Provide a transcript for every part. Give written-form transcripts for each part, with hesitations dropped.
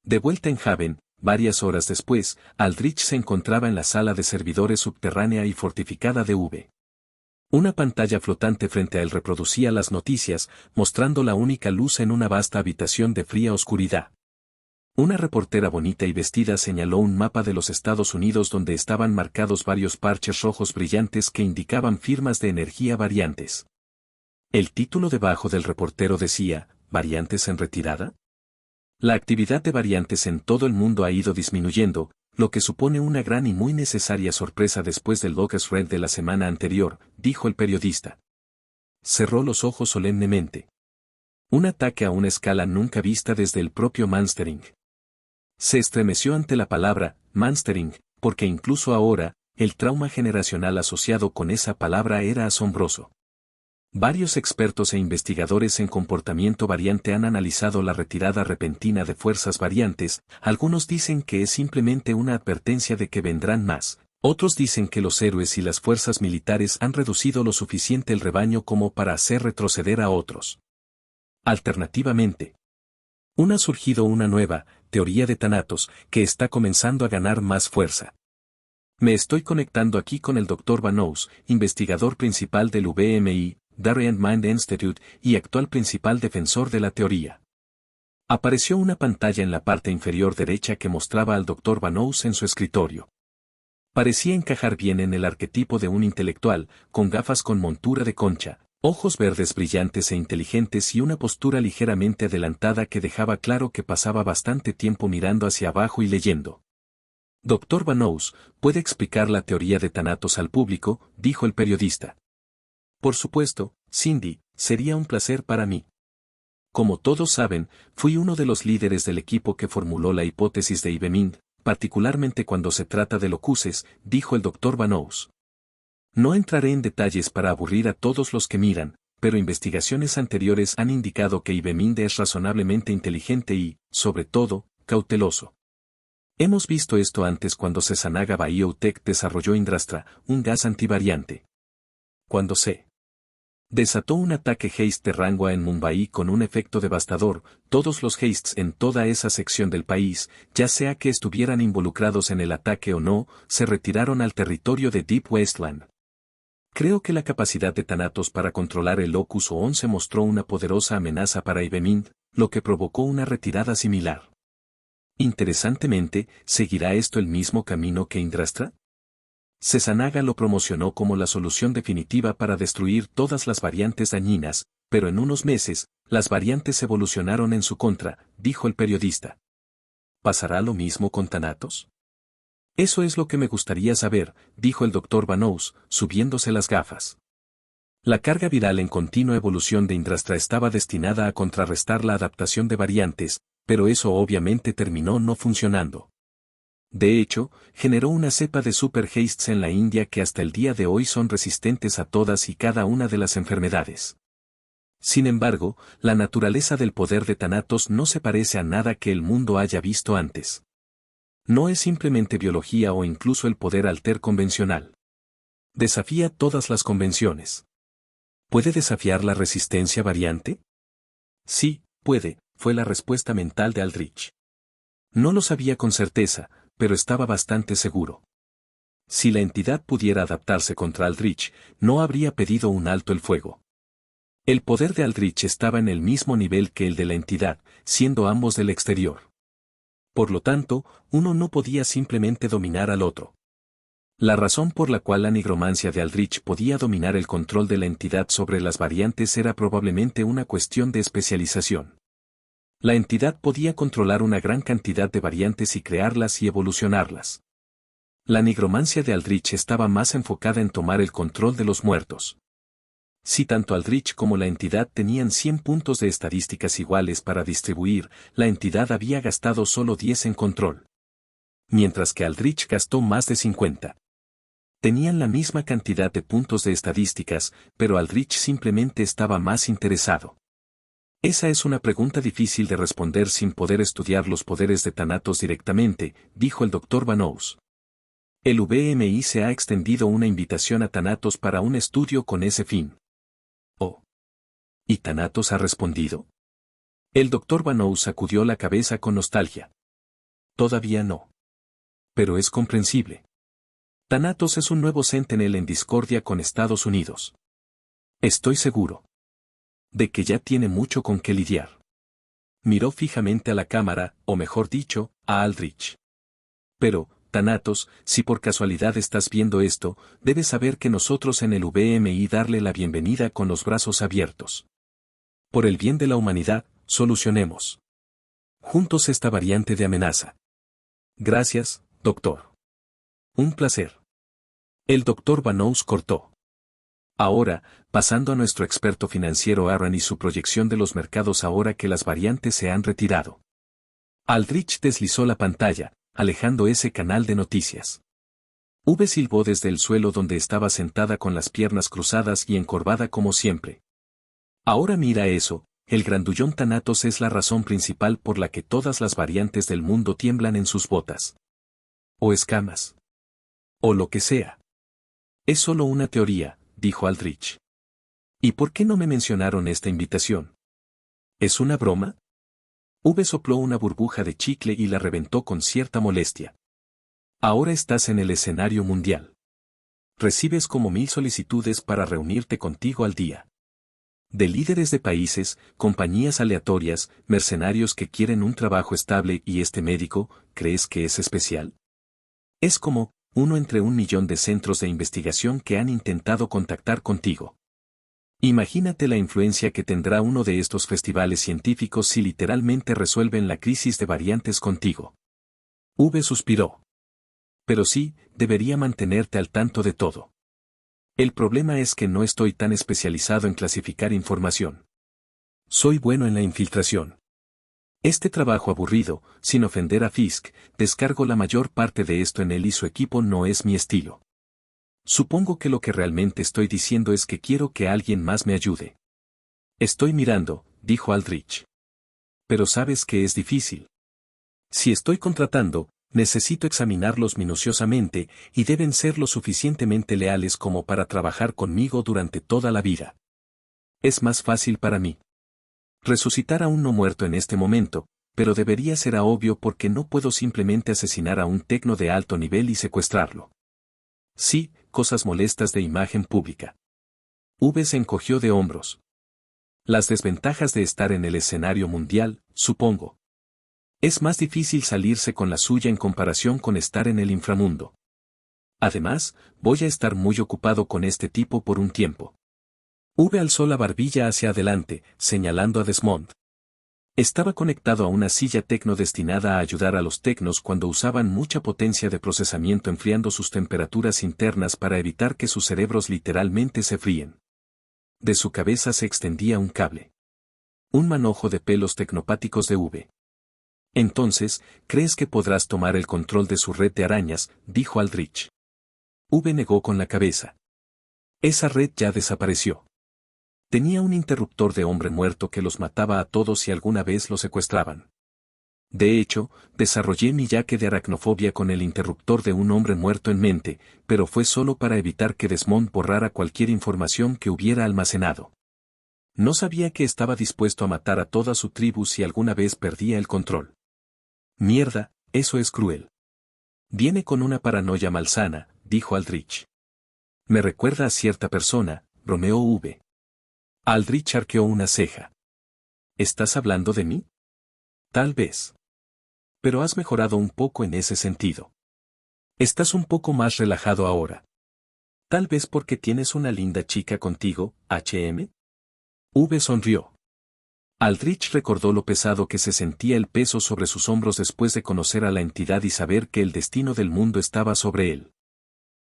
De vuelta en Haven, varias horas después, Aldrich se encontraba en la sala de servidores subterránea y fortificada de V. Una pantalla flotante frente a él reproducía las noticias, mostrando la única luz en una vasta habitación de fría oscuridad. Una reportera bonita y vestida señaló un mapa de los Estados Unidos donde estaban marcados varios parches rojos brillantes que indicaban firmas de energía variantes. El título debajo del reportero decía, ¿variantes en retirada? La actividad de variantes en todo el mundo ha ido disminuyendo, lo que supone una gran y muy necesaria sorpresa después del Locust Red de la semana anterior, dijo el periodista. Cerró los ojos solemnemente. Un ataque a una escala nunca vista desde el propio Manstering. Se estremeció ante la palabra, Manstering, porque incluso ahora, el trauma generacional asociado con esa palabra era asombroso. Varios expertos e investigadores en comportamiento variante han analizado la retirada repentina de fuerzas variantes, algunos dicen que es simplemente una advertencia de que vendrán más, otros dicen que los héroes y las fuerzas militares han reducido lo suficiente el rebaño como para hacer retroceder a otros. Alternativamente, ha surgido una nueva, teoría de Thanatos, que está comenzando a ganar más fuerza. Me estoy conectando aquí con el Dr. Banous, investigador principal del VMI, Darien Mind Institute y actual principal defensor de la teoría. Apareció una pantalla en la parte inferior derecha que mostraba al Dr. Banous en su escritorio. Parecía encajar bien en el arquetipo de un intelectual, con gafas con montura de concha, ojos verdes brillantes e inteligentes y una postura ligeramente adelantada que dejaba claro que pasaba bastante tiempo mirando hacia abajo y leyendo. Dr. Banous, ¿puede explicar la teoría de Thanatos al público?, dijo el periodista. Por supuesto, Cindy, sería un placer para mí. Como todos saben, fui uno de los líderes del equipo que formuló la hipótesis de Ibemind, particularmente cuando se trata de locuses, dijo el Dr. Banous. No entraré en detalles para aburrir a todos los que miran, pero investigaciones anteriores han indicado que Ibemind es razonablemente inteligente y, sobre todo, cauteloso. Hemos visto esto antes cuando Sesanaga Biotech desarrolló Indrastra, un gas antivariante. Cuando se desató un ataque haste de Rangwa en Mumbai con un efecto devastador, todos los hastes en toda esa sección del país, ya sea que estuvieran involucrados en el ataque o no, se retiraron al territorio de Deep Wasteland. Creo que la capacidad de Thanatos para controlar el Locus O se mostró una poderosa amenaza para Ibemind, lo que provocó una retirada similar. Interesantemente, ¿seguirá esto el mismo camino que Indrastra? Sesanaga lo promocionó como la solución definitiva para destruir todas las variantes dañinas, pero en unos meses, las variantes evolucionaron en su contra, dijo el periodista. ¿Pasará lo mismo con Thanatos? Eso es lo que me gustaría saber, dijo el Dr. Banous, subiéndose las gafas. La carga viral en continua evolución de Indrastra estaba destinada a contrarrestar la adaptación de variantes, pero eso obviamente terminó no funcionando. De hecho, generó una cepa de super hastes en la India que hasta el día de hoy son resistentes a todas y cada una de las enfermedades. Sin embargo, la naturaleza del poder de Thanatos no se parece a nada que el mundo haya visto antes. No es simplemente biología o incluso el poder alter convencional. Desafía todas las convenciones. ¿Puede desafiar la resistencia variante? Sí, puede, fue la respuesta mental de Aldrich. No lo sabía con certeza, pero estaba bastante seguro. Si la entidad pudiera adaptarse contra Aldrich, no habría pedido un alto el fuego. El poder de Aldrich estaba en el mismo nivel que el de la entidad, siendo ambos del exterior. Por lo tanto, uno no podía simplemente dominar al otro. La razón por la cual la nigromancia de Aldrich podía dominar el control de la entidad sobre las variantes era probablemente una cuestión de especialización. La entidad podía controlar una gran cantidad de variantes y crearlas y evolucionarlas. La nigromancia de Aldrich estaba más enfocada en tomar el control de los muertos. Si tanto Aldrich como la entidad tenían 100 puntos de estadísticas iguales para distribuir, la entidad había gastado solo 10 en control. Mientras que Aldrich gastó más de 50. Tenían la misma cantidad de puntos de estadísticas, pero Aldrich simplemente estaba más interesado. Esa es una pregunta difícil de responder sin poder estudiar los poderes de Thanatos directamente, dijo el Dr. Banous. El VMI se ha extendido una invitación a Thanatos para un estudio con ese fin. Oh. ¿Y Thanatos ha respondido? El Dr. Banous sacudió la cabeza con nostalgia. todavía no. Pero es comprensible. Thanatos es un nuevo Sentinel en discordia con Estados Unidos. Estoy seguro de que ya tiene mucho con qué lidiar. Miró fijamente a la cámara, o mejor dicho, a Aldrich. Pero, Thanatos, si por casualidad estás viendo esto, debes saber que nosotros en el VMI darle la bienvenida con los brazos abiertos. Por el bien de la humanidad, solucionemos juntos esta variante de amenaza. Gracias, doctor. Un placer. El doctor Banous cortó. Ahora, pasando a nuestro experto financiero Aaron y su proyección de los mercados ahora que las variantes se han retirado. Aldrich deslizó la pantalla, alejando ese canal de noticias. V silbó desde el suelo donde estaba sentada con las piernas cruzadas y encorvada como siempre. Ahora mira eso, el grandullón Thanatos es la razón principal por la que todas las variantes del mundo tiemblan en sus botas. O escamas. O lo que sea. Es solo una teoría, dijo Aldrich. ¿Y por qué no me mencionaron esta invitación? ¿Es una broma? V sopló una burbuja de chicle y la reventó con cierta molestia. Ahora estás en el escenario mundial. Recibes como 1000 solicitudes para reunirte contigo al día. De líderes de países, compañías aleatorias, mercenarios que quieren un trabajo estable y este médico, ¿crees que es especial? Es como, uno entre 1.000.000 de centros de investigación que han intentado contactar contigo. Imagínate la influencia que tendrá uno de estos festivales científicos si literalmente resuelven la crisis de variantes contigo. V suspiró. Pero sí, debería mantenerte al tanto de todo. El problema es que no estoy tan especializado en clasificar información. Soy bueno en la infiltración. Este trabajo aburrido, sin ofender a Fisk, descargo la mayor parte de esto en él y su equipo no es mi estilo. Supongo que lo que realmente estoy diciendo es que quiero que alguien más me ayude. Estoy mirando, dijo Aldrich. Pero sabes que es difícil. Si estoy contratando, necesito examinarlos minuciosamente y deben ser lo suficientemente leales como para trabajar conmigo durante toda la vida. Es más fácil para mí resucitar a un no muerto en este momento, pero debería ser obvio porque no puedo simplemente asesinar a un tecno de alto nivel y secuestrarlo. Sí, cosas molestas de imagen pública. V se encogió de hombros. Las desventajas de estar en el escenario mundial, supongo. Es más difícil salirse con la suya en comparación con estar en el inframundo. Además, voy a estar muy ocupado con este tipo por un tiempo. V alzó la barbilla hacia adelante, señalando a Desmond. Estaba conectado a una silla tecno destinada a ayudar a los tecnos cuando usaban mucha potencia de procesamiento enfriando sus temperaturas internas para evitar que sus cerebros literalmente se fríen. De su cabeza se extendía un cable. Un manojo de pelos tecnopáticos de V. Entonces, ¿crees que podrás tomar el control de su red de arañas?, dijo Aldrich. V negó con la cabeza. Esa red ya desapareció. Tenía un interruptor de hombre muerto que los mataba a todos si alguna vez lo secuestraban. De hecho, desarrollé mi yaque de aracnofobia con el interruptor de un hombre muerto en mente, pero fue solo para evitar que Desmond borrara cualquier información que hubiera almacenado. No sabía que estaba dispuesto a matar a toda su tribu si alguna vez perdía el control. Mierda, eso es cruel. Viene con una paranoia malsana, dijo Aldrich. Me recuerda a cierta persona, Romeo V. Aldrich arqueó una ceja. ¿Estás hablando de mí? Tal vez. Pero has mejorado un poco en ese sentido. Estás un poco más relajado ahora. Tal vez porque tienes una linda chica contigo, HM. V sonrió. Aldrich recordó lo pesado que se sentía el peso sobre sus hombros después de conocer a la entidad y saber que el destino del mundo estaba sobre él.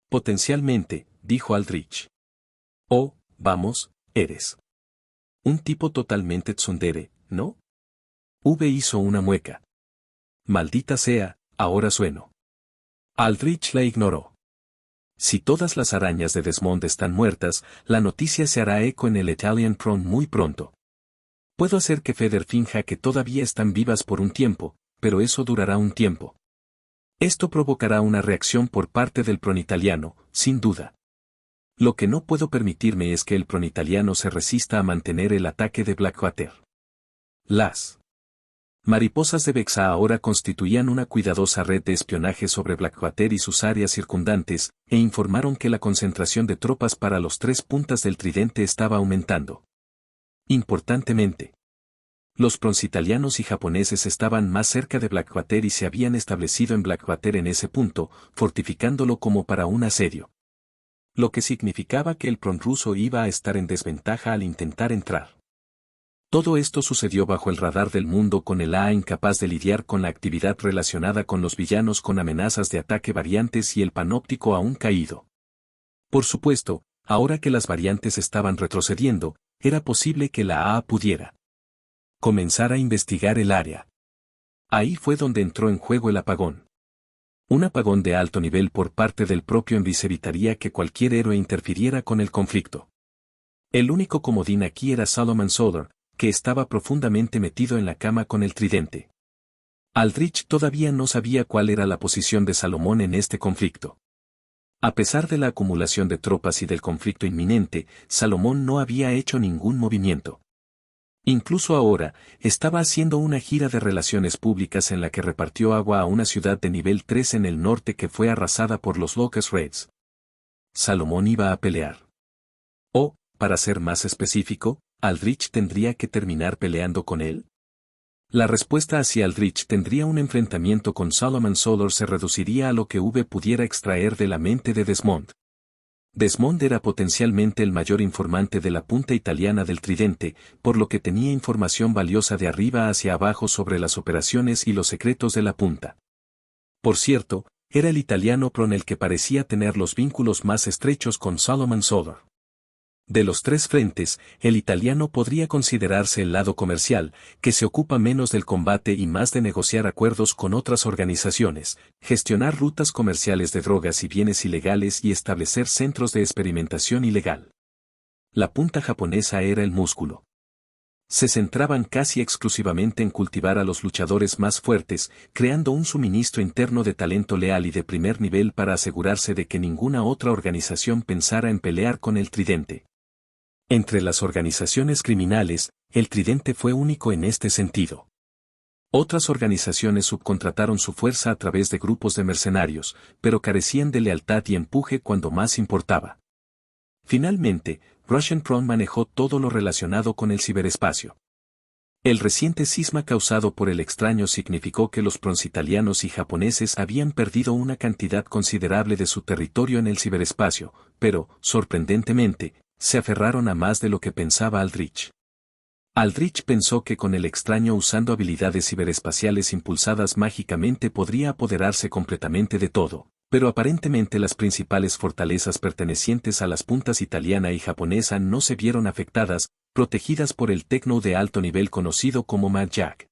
Potencialmente, dijo Aldrich. Oh, vamos, eres un tipo totalmente tsundere, ¿no? V hizo una mueca. Maldita sea, ahora sueno. Aldrich la ignoró. Si todas las arañas de Desmond están muertas, la noticia se hará eco en el Italian Prom muy pronto. Puedo hacer que Feder finja que todavía están vivas por un tiempo, pero eso durará un tiempo. Esto provocará una reacción por parte del pronitaliano, sin duda. Lo que no puedo permitirme es que el pronitaliano se resista a mantener el ataque de Blackwater. Las Mariposas de Vexa ahora constituían una cuidadosa red de espionaje sobre Blackwater y sus áreas circundantes, e informaron que la concentración de tropas para los 3 puntas del tridente estaba aumentando. Importantemente, los proncitalianos y japoneses estaban más cerca de Blackwater y se habían establecido en Blackwater en ese punto, fortificándolo como para un asedio. Lo que significaba que el prón-ruso iba a estar en desventaja al intentar entrar. Todo esto sucedió bajo el radar del mundo, con el AA incapaz de lidiar con la actividad relacionada con los villanos con amenazas de ataque variantes y el panóptico aún caído. Por supuesto, ahora que las variantes estaban retrocediendo, era posible que la AA pudiera comenzar a investigar el área. Ahí fue donde entró en juego el apagón. Un apagón de alto nivel por parte del propio Envis evitaría que cualquier héroe interfiriera con el conflicto. El único comodín aquí era Solomon Solar, que estaba profundamente metido en la cama con el tridente. Aldrich todavía no sabía cuál era la posición de Salomón en este conflicto. A pesar de la acumulación de tropas y del conflicto inminente, Salomón no había hecho ningún movimiento. Incluso ahora, estaba haciendo una gira de relaciones públicas en la que repartió agua a una ciudad de nivel 3 en el norte que fue arrasada por los Locust Raids. Salomón iba a pelear. O, para ser más específico, ¿Aldrich tendría que terminar peleando con él? La respuesta hacia Aldrich tendría un enfrentamiento con Solomon Solar se reduciría a lo que V pudiera extraer de la mente de Desmond. Desmond era potencialmente el mayor informante de la punta italiana del tridente, por lo que tenía información valiosa de arriba hacia abajo sobre las operaciones y los secretos de la punta. Por cierto, era el italiano Pron el que parecía tener los vínculos más estrechos con Solomon Solar. De los 3 frentes, el italiano podría considerarse el lado comercial, que se ocupa menos del combate y más de negociar acuerdos con otras organizaciones, gestionar rutas comerciales de drogas y bienes ilegales y establecer centros de experimentación ilegal. La punta japonesa era el músculo. Se centraban casi exclusivamente en cultivar a los luchadores más fuertes, creando un suministro interno de talento leal y de primer nivel para asegurarse de que ninguna otra organización pensara en pelear con el tridente. Entre las organizaciones criminales, el tridente fue único en este sentido. Otras organizaciones subcontrataron su fuerza a través de grupos de mercenarios, pero carecían de lealtad y empuje cuando más importaba. Finalmente, Russian Pron manejó todo lo relacionado con el ciberespacio. El reciente cisma causado por el extraño significó que los proncitalianos y japoneses habían perdido una cantidad considerable de su territorio en el ciberespacio, pero, sorprendentemente, se aferraron a más de lo que pensaba Aldrich. Aldrich pensó que con el extraño usando habilidades ciberespaciales impulsadas mágicamente podría apoderarse completamente de todo, pero aparentemente las principales fortalezas pertenecientes a las puntas italiana y japonesa no se vieron afectadas, protegidas por el tecno de alto nivel conocido como Mad Jack.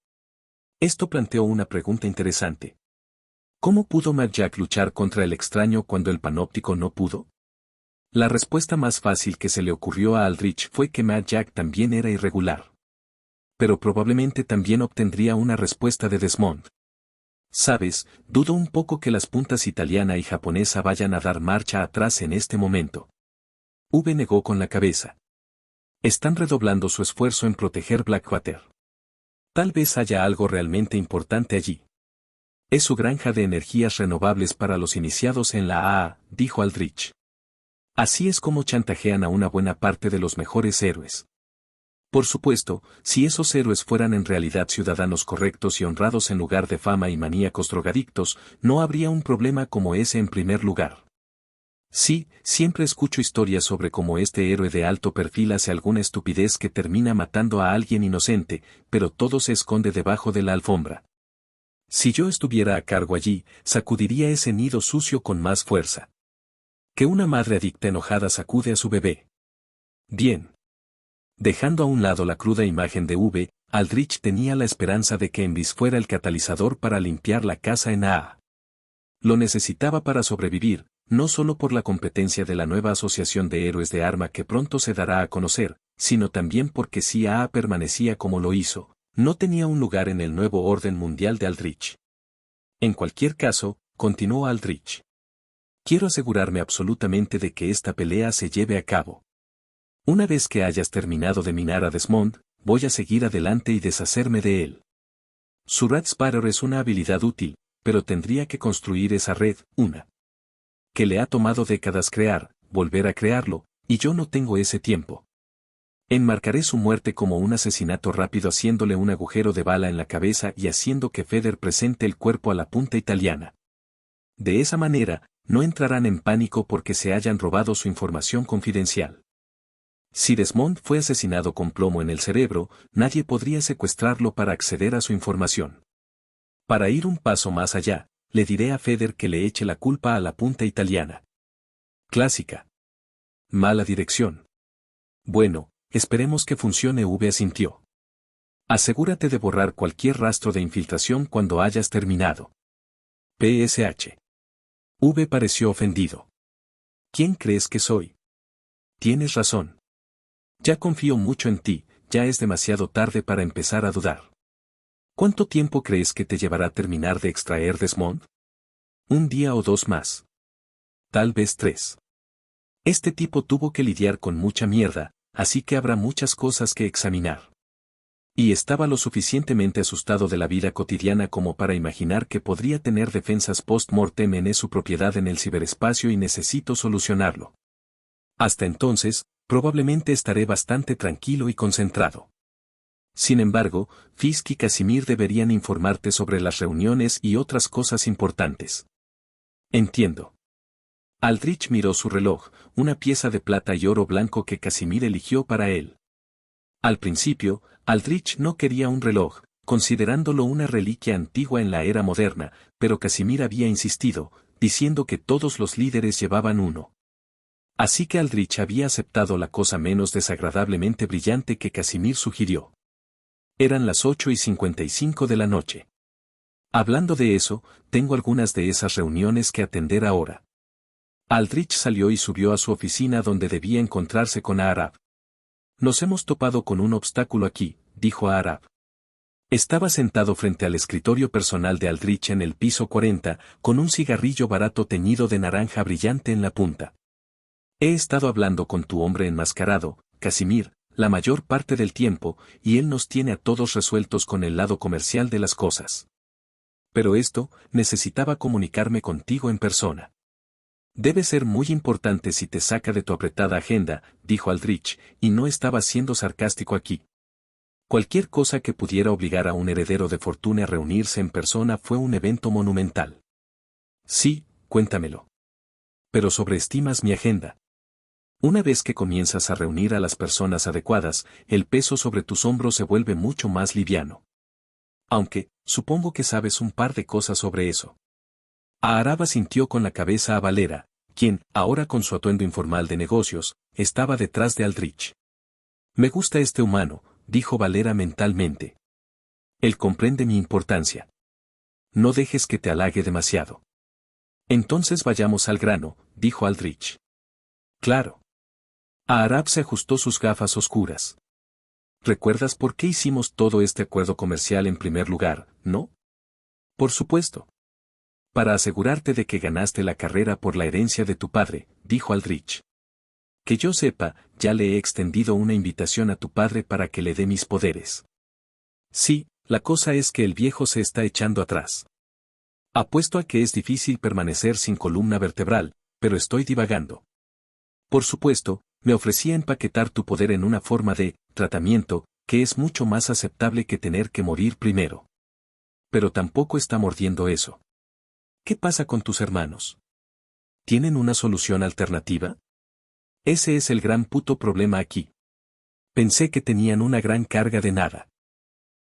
Esto planteó una pregunta interesante. ¿Cómo pudo Mad Jack luchar contra el extraño cuando el panóptico no pudo? La respuesta más fácil que se le ocurrió a Aldrich fue que Mad Jack también era irregular. Pero probablemente también obtendría una respuesta de Desmond. Sabes, dudo un poco que las puntas italiana y japonesa vayan a dar marcha atrás en este momento. V negó con la cabeza. Están redoblando su esfuerzo en proteger Blackwater. Tal vez haya algo realmente importante allí. Es su granja de energías renovables para los iniciados en la AA, dijo Aldrich. Así es como chantajean a una buena parte de los mejores héroes. Por supuesto, si esos héroes fueran en realidad ciudadanos correctos y honrados en lugar de fama y maníacos drogadictos, no habría un problema como ese en primer lugar. Sí, siempre escucho historias sobre cómo este héroe de alto perfil hace alguna estupidez que termina matando a alguien inocente, pero todo se esconde debajo de la alfombra. Si yo estuviera a cargo allí, sacudiría ese nido sucio con más fuerza. Que una madre adicta enojada sacude a su bebé. Bien. Dejando a un lado la cruda imagen de V, Aldrich tenía la esperanza de que Envis fuera el catalizador para limpiar la casa en AA. Lo necesitaba para sobrevivir, no solo por la competencia de la nueva asociación de héroes de arma que pronto se dará a conocer, sino también porque si AA permanecía como lo hizo, no tenía un lugar en el nuevo orden mundial de Aldrich. En cualquier caso, continuó Aldrich. Quiero asegurarme absolutamente de que esta pelea se lleve a cabo. Una vez que hayas terminado de minar a Desmond, voy a seguir adelante y deshacerme de él. Su Red Sparrow es una habilidad útil, pero tendría que construir esa red, una que le ha tomado décadas crear, volver a crearlo, y yo no tengo ese tiempo. Enmarcaré su muerte como un asesinato rápido haciéndole un agujero de bala en la cabeza y haciendo que Feder presente el cuerpo a la punta italiana. De esa manera, no entrarán en pánico porque se hayan robado su información confidencial. Si Desmond fue asesinado con plomo en el cerebro, nadie podría secuestrarlo para acceder a su información. Para ir un paso más allá, le diré a Feder que le eche la culpa a la punta italiana. Clásica. Mala dirección. Bueno, esperemos que funcione. V asintió. Asegúrate de borrar cualquier rastro de infiltración cuando hayas terminado. PSH. V pareció ofendido. ¿Quién crees que soy? Tienes razón. Ya confío mucho en ti, ya es demasiado tarde para empezar a dudar. ¿Cuánto tiempo crees que te llevará terminar de extraer Desmond? ¿Un día o 2 más? Tal vez 3. Este tipo tuvo que lidiar con mucha mierda, así que habrá muchas cosas que examinar. Y estaba lo suficientemente asustado de la vida cotidiana como para imaginar que podría tener defensas post-mortem en su propiedad en el ciberespacio y necesito solucionarlo. Hasta entonces, probablemente estaré bastante tranquilo y concentrado. Sin embargo, Fisk y Casimir deberían informarte sobre las reuniones y otras cosas importantes. Entiendo. Aldrich miró su reloj, una pieza de plata y oro blanco que Casimir eligió para él. Al principio, Aldrich no quería un reloj, considerándolo una reliquia antigua en la era moderna, pero Casimir había insistido, diciendo que todos los líderes llevaban uno. Así que Aldrich había aceptado la cosa menos desagradablemente brillante que Casimir sugirió. Eran las 8:55 de la noche. Hablando de eso, tengo algunas de esas reuniones que atender ahora. Aldrich salió y subió a su oficina donde debía encontrarse con Aarab. Nos hemos topado con un obstáculo aquí, dijo Aarab. Estaba sentado frente al escritorio personal de Aldrich en el piso 40, con un cigarrillo barato teñido de naranja brillante en la punta. He estado hablando con tu hombre enmascarado, Casimir, la mayor parte del tiempo, y él nos tiene a todos resueltos con el lado comercial de las cosas. Pero esto, necesitaba comunicarme contigo en persona. Debe ser muy importante si te saca de tu apretada agenda, dijo Aldrich, y no estaba siendo sarcástico aquí. Cualquier cosa que pudiera obligar a un heredero de fortuna a reunirse en persona fue un evento monumental. Sí, cuéntamelo. Pero sobreestimas mi agenda. Una vez que comienzas a reunir a las personas adecuadas, el peso sobre tus hombros se vuelve mucho más liviano. Aunque, supongo que sabes un par de cosas sobre eso. Aarab asintió con la cabeza a Valera, quien, ahora con su atuendo informal de negocios, estaba detrás de Aldrich. Me gusta este humano, dijo Valera mentalmente. Él comprende mi importancia. No dejes que te halague demasiado. Entonces vayamos al grano, dijo Aldrich. Claro. Aarab se ajustó sus gafas oscuras. ¿Recuerdas por qué hicimos todo este acuerdo comercial en primer lugar, no? Por supuesto. Para asegurarte de que ganaste la carrera por la herencia de tu padre, dijo Aldrich. Que yo sepa, ya le he extendido una invitación a tu padre para que le dé mis poderes. Sí, la cosa es que el viejo se está echando atrás. Apuesto a que es difícil permanecer sin columna vertebral, pero estoy divagando. Por supuesto, me ofrecía empaquetar tu poder en una forma de tratamiento, que es mucho más aceptable que tener que morir primero. Pero tampoco está mordiendo eso. ¿Qué pasa con tus hermanos? ¿Tienen una solución alternativa? Ese es el gran puto problema aquí. Pensé que tenían una gran carga de nada.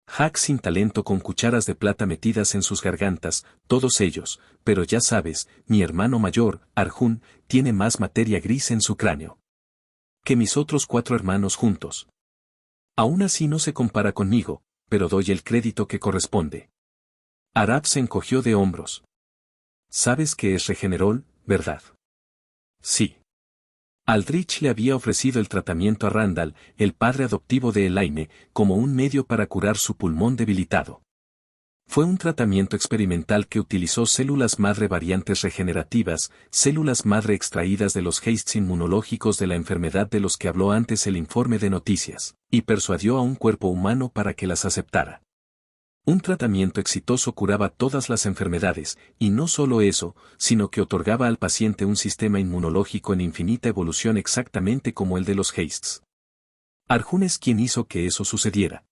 Hacks sin talento con cucharas de plata metidas en sus gargantas, todos ellos, pero ya sabes, mi hermano mayor, Arjun, tiene más materia gris en su cráneo que mis otros 4 hermanos juntos. Aún así no se compara conmigo, pero doy el crédito que corresponde. Aarab se encogió de hombros. Sabes que es Regenerol, ¿verdad? Sí. Aldrich le había ofrecido el tratamiento a Randall, el padre adoptivo de Elaine, como un medio para curar su pulmón debilitado. Fue un tratamiento experimental que utilizó células madre variantes regenerativas, células madre extraídas de los hastes inmunológicos de la enfermedad de los que habló antes el informe de noticias, y persuadió a un cuerpo humano para que las aceptara. Un tratamiento exitoso curaba todas las enfermedades, y no solo eso, sino que otorgaba al paciente un sistema inmunológico en infinita evolución exactamente como el de los Hastes. Arjun es quien hizo que eso sucediera.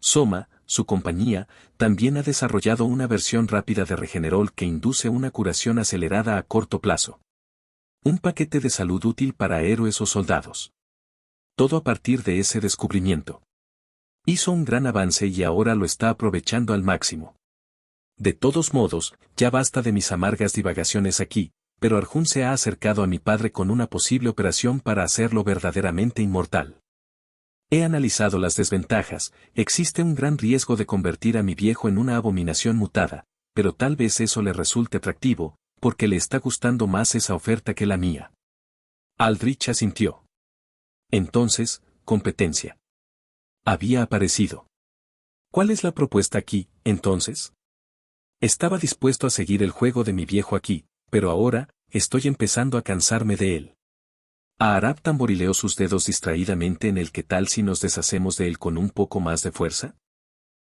Soma, su compañía, también ha desarrollado una versión rápida de Regenerol que induce una curación acelerada a corto plazo. Un paquete de salud útil para héroes o soldados. Todo a partir de ese descubrimiento. Hizo un gran avance y ahora lo está aprovechando al máximo. De todos modos, ya basta de mis amargas divagaciones aquí, pero Arjun se ha acercado a mi padre con una posible operación para hacerlo verdaderamente inmortal. He analizado las desventajas, existe un gran riesgo de convertir a mi viejo en una abominación mutada, pero tal vez eso le resulte atractivo, porque le está gustando más esa oferta que la mía. Aldrich asintió. Entonces, competencia. Había aparecido. ¿Cuál es la propuesta aquí, entonces? Estaba dispuesto a seguir el juego de mi viejo aquí, pero ahora, estoy empezando a cansarme de él. Aarab tamborileó sus dedos distraídamente en el ¿qué tal si nos deshacemos de él con un poco más de fuerza?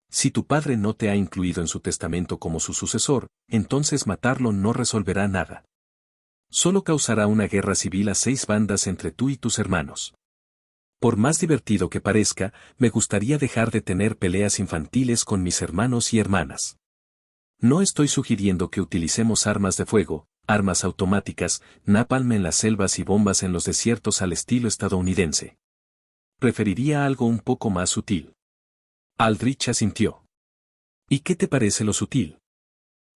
Si tu padre no te ha incluido en su testamento como su sucesor, entonces matarlo no resolverá nada. Solo causará una guerra civil a 6 bandas entre tú y tus hermanos. Por más divertido que parezca, me gustaría dejar de tener peleas infantiles con mis hermanos y hermanas. No estoy sugiriendo que utilicemos armas de fuego, armas automáticas, napalm en las selvas y bombas en los desiertos al estilo estadounidense. Preferiría algo un poco más sutil. Aldrich asintió. ¿Y qué te parece lo sutil?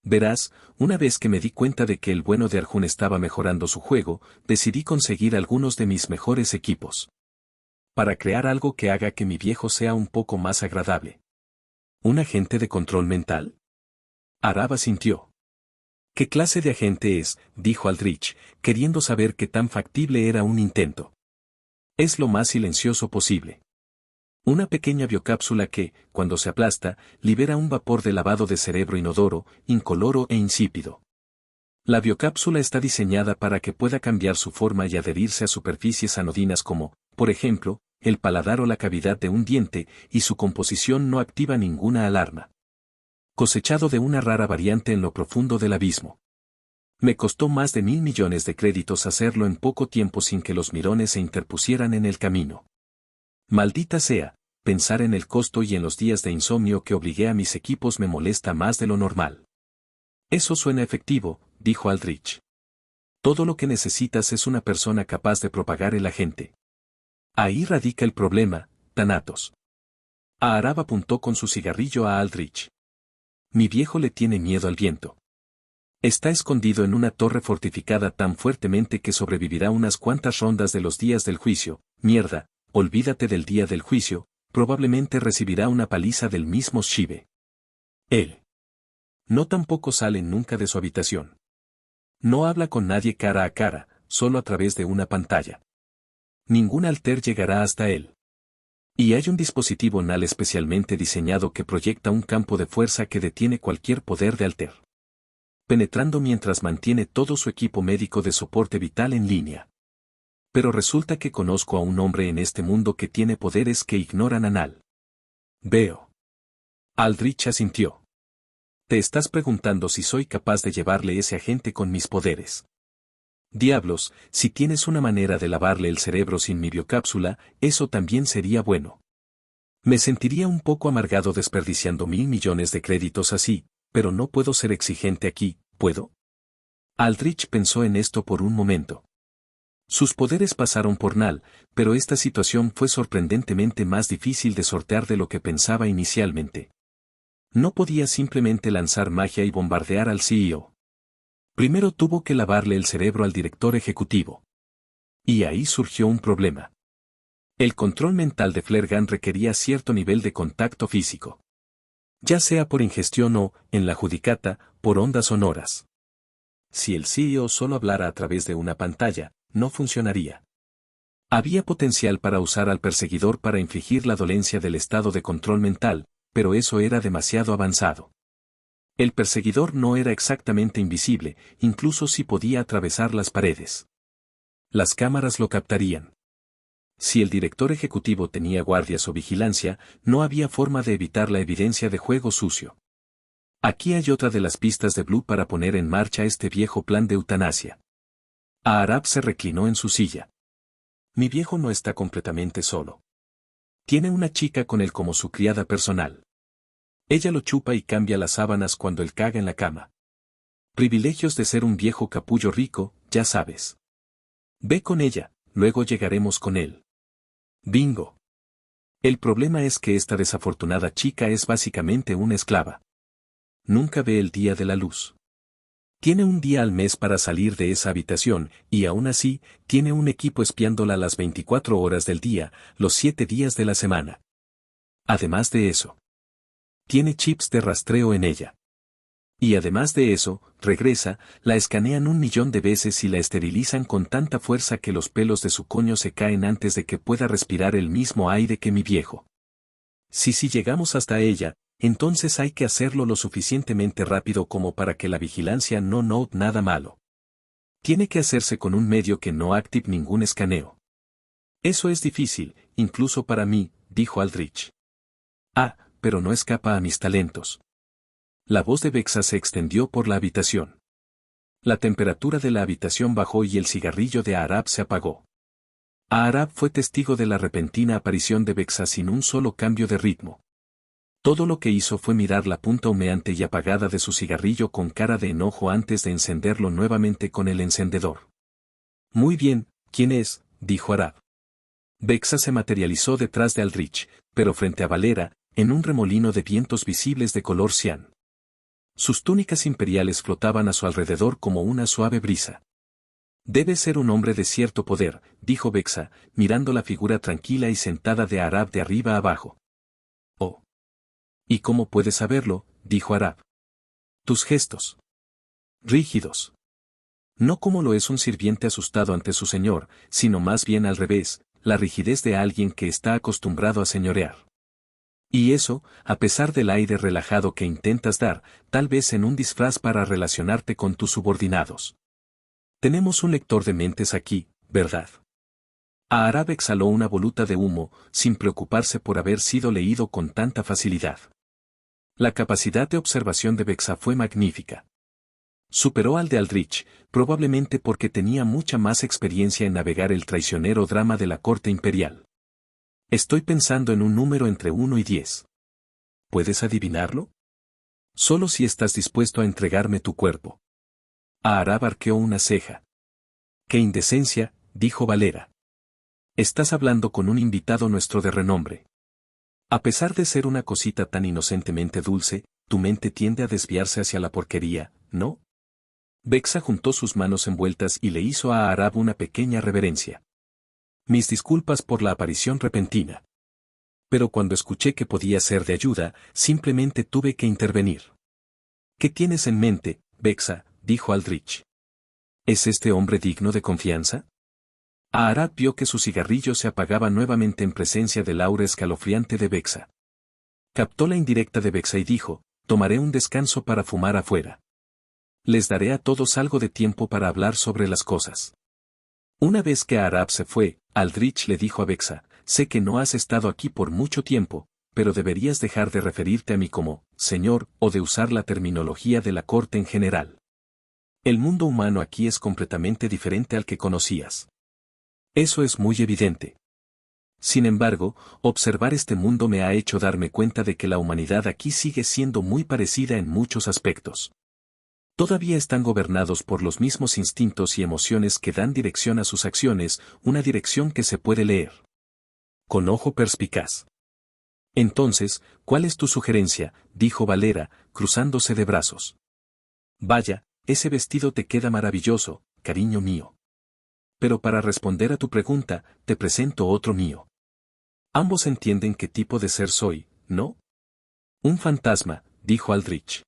Verás, una vez que me di cuenta de que el bueno de Arjun estaba mejorando su juego, decidí conseguir algunos de mis mejores equipos. Para crear algo que haga que mi viejo sea un poco más agradable. ¿Un agente de control mental? Aarab asintió. ¿Qué clase de agente es?, dijo Aldrich, queriendo saber qué tan factible era un intento. Es lo más silencioso posible. Una pequeña biocápsula que, cuando se aplasta, libera un vapor de lavado de cerebro inodoro, incoloro e insípido. La biocápsula está diseñada para que pueda cambiar su forma y adherirse a superficies anodinas como, por ejemplo, el paladar o la cavidad de un diente, y su composición no activa ninguna alarma. Cosechado de una rara variante en lo profundo del abismo. Me costó más de 1.000 millones de créditos hacerlo en poco tiempo sin que los mirones se interpusieran en el camino. Maldita sea, pensar en el costo y en los días de insomnio que obligué a mis equipos me molesta más de lo normal. Eso suena efectivo, dijo Aldrich. Todo lo que necesitas es una persona capaz de propagar el agente. Ahí radica el problema, Thanatos. Aarab apuntó con su cigarrillo a Aldrich. Mi viejo le tiene miedo al viento. Está escondido en una torre fortificada tan fuertemente que sobrevivirá unas cuantas rondas de los días del juicio. Mierda, olvídate del día del juicio, probablemente recibirá una paliza del mismo Shive. Él. No tampoco sale nunca de su habitación. No habla con nadie cara a cara, solo a través de una pantalla. Ningún alter llegará hasta él. Y hay un dispositivo NAL especialmente diseñado que proyecta un campo de fuerza que detiene cualquier poder de alter. Penetrando mientras mantiene todo su equipo médico de soporte vital en línea. Pero resulta que conozco a un hombre en este mundo que tiene poderes que ignoran a NAL. Veo. Aldrich asintió. Te estás preguntando si soy capaz de llevarle ese agente con mis poderes. Diablos, si tienes una manera de lavarle el cerebro sin mi biocápsula, eso también sería bueno. Me sentiría un poco amargado desperdiciando 1.000 millones de créditos así, pero no puedo ser exigente aquí, ¿puedo? Aldrich pensó en esto por un momento. Sus poderes pasaron por NAL, pero esta situación fue sorprendentemente más difícil de sortear de lo que pensaba inicialmente. No podía simplemente lanzar magia y bombardear al CEO. Primero tuvo que lavarle el cerebro al director ejecutivo. Y ahí surgió un problema. El control mental de Flergan requería cierto nivel de contacto físico. Ya sea por ingestión o, en la judicata, por ondas sonoras. Si el CEO solo hablara a través de una pantalla, no funcionaría. Había potencial para usar al perseguidor para infligir la dolencia del estado de control mental, pero eso era demasiado avanzado. El perseguidor no era exactamente invisible, incluso si podía atravesar las paredes. Las cámaras lo captarían. Si el director ejecutivo tenía guardias o vigilancia, no había forma de evitar la evidencia de juego sucio. Aquí hay otra de las pistas de Blue para poner en marcha este viejo plan de eutanasia. Aarab se reclinó en su silla. Mi viejo no está completamente solo. Tiene una chica con él como su criada personal. Ella lo chupa y cambia las sábanas cuando él caga en la cama. Privilegios de ser un viejo capullo rico, ya sabes. Ve con ella, luego llegaremos con él. Bingo. El problema es que esta desafortunada chica es básicamente una esclava. Nunca ve el día de la luz. Tiene un día al mes para salir de esa habitación, y aún así, tiene un equipo espiándola las 24 horas del día, los 7 días de la semana. Además de eso, tiene chips de rastreo en ella. Y además de eso, regresa, la escanean 1.000.000 de veces y la esterilizan con tanta fuerza que los pelos de su coño se caen antes de que pueda respirar el mismo aire que mi viejo. Si llegamos hasta ella, entonces hay que hacerlo lo suficientemente rápido como para que la vigilancia no note nada malo. Tiene que hacerse con un medio que no active ningún escaneo. Eso es difícil, incluso para mí, dijo Aldrich. Ah, pero no escapa a mis talentos. La voz de Bexa se extendió por la habitación. La temperatura de la habitación bajó y el cigarrillo de Aarab se apagó. Aarab fue testigo de la repentina aparición de Bexa sin un solo cambio de ritmo. Todo lo que hizo fue mirar la punta humeante y apagada de su cigarrillo con cara de enojo antes de encenderlo nuevamente con el encendedor. Muy bien, ¿quién es?, dijo Aarab. Bexa se materializó detrás de Aldrich, pero frente a Valera, en un remolino de vientos visibles de color cian. Sus túnicas imperiales flotaban a su alrededor como una suave brisa. Debe ser un hombre de cierto poder, dijo Bexa, mirando la figura tranquila y sentada de Aarab de arriba abajo. Oh. ¿Y cómo puedes saberlo?, dijo Aarab. Tus gestos. Rígidos. No como lo es un sirviente asustado ante su señor, sino más bien al revés, la rigidez de alguien que está acostumbrado a señorear. Y eso, a pesar del aire relajado que intentas dar, tal vez en un disfraz para relacionarte con tus subordinados. Tenemos un lector de mentes aquí, ¿verdad? Aarab exhaló una voluta de humo, sin preocuparse por haber sido leído con tanta facilidad. La capacidad de observación de Bexa fue magnífica. Superó al de Aldrich, probablemente porque tenía mucha más experiencia en navegar el traicionero drama de la corte imperial. Estoy pensando en un número entre 1 y 10. ¿Puedes adivinarlo? Solo si estás dispuesto a entregarme tu cuerpo. Aarab arqueó una ceja. ¡Qué indecencia!, dijo Valera. Estás hablando con un invitado nuestro de renombre. A pesar de ser una cosita tan inocentemente dulce, tu mente tiende a desviarse hacia la porquería, ¿no? Bexa juntó sus manos envueltas y le hizo a Aarab una pequeña reverencia. Mis disculpas por la aparición repentina. Pero cuando escuché que podía ser de ayuda, simplemente tuve que intervenir. ¿Qué tienes en mente, Bexa?, dijo Aldrich. ¿Es este hombre digno de confianza? Aarab vio que su cigarrillo se apagaba nuevamente en presencia del aura escalofriante de Bexa. Captó la indirecta de Bexa y dijo, tomaré un descanso para fumar afuera. Les daré a todos algo de tiempo para hablar sobre las cosas. Una vez que Aarab se fue, Aldrich le dijo a Bexa, sé que no has estado aquí por mucho tiempo, pero deberías dejar de referirte a mí como, señor, o de usar la terminología de la corte en general. El mundo humano aquí es completamente diferente al que conocías. Eso es muy evidente. Sin embargo, observar este mundo me ha hecho darme cuenta de que la humanidad aquí sigue siendo muy parecida en muchos aspectos. Todavía están gobernados por los mismos instintos y emociones que dan dirección a sus acciones, una dirección que se puede leer con ojo perspicaz. Entonces, ¿cuál es tu sugerencia?, dijo Valera, cruzándose de brazos. Vaya, ese vestido te queda maravilloso, cariño mío. Pero para responder a tu pregunta, te presento otro mío. Ambos entienden qué tipo de ser soy, ¿no? Un fantasma, dijo Aldrich.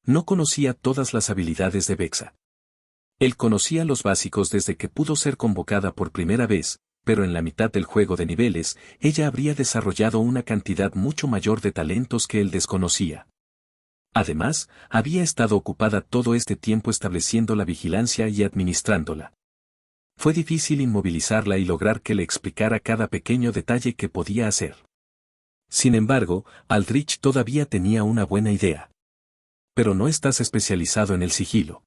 No conocía todas las habilidades de Bexa. Él conocía los básicos desde que pudo ser convocada por primera vez, pero en la mitad del juego de niveles, ella habría desarrollado una cantidad mucho mayor de talentos que él desconocía. Además, había estado ocupada todo este tiempo estableciendo la vigilancia y administrándola. Fue difícil inmovilizarla y lograr que le explicara cada pequeño detalle que podía hacer. Sin embargo, Aldrich todavía tenía una buena idea. Pero no estás especializado en el sigilo.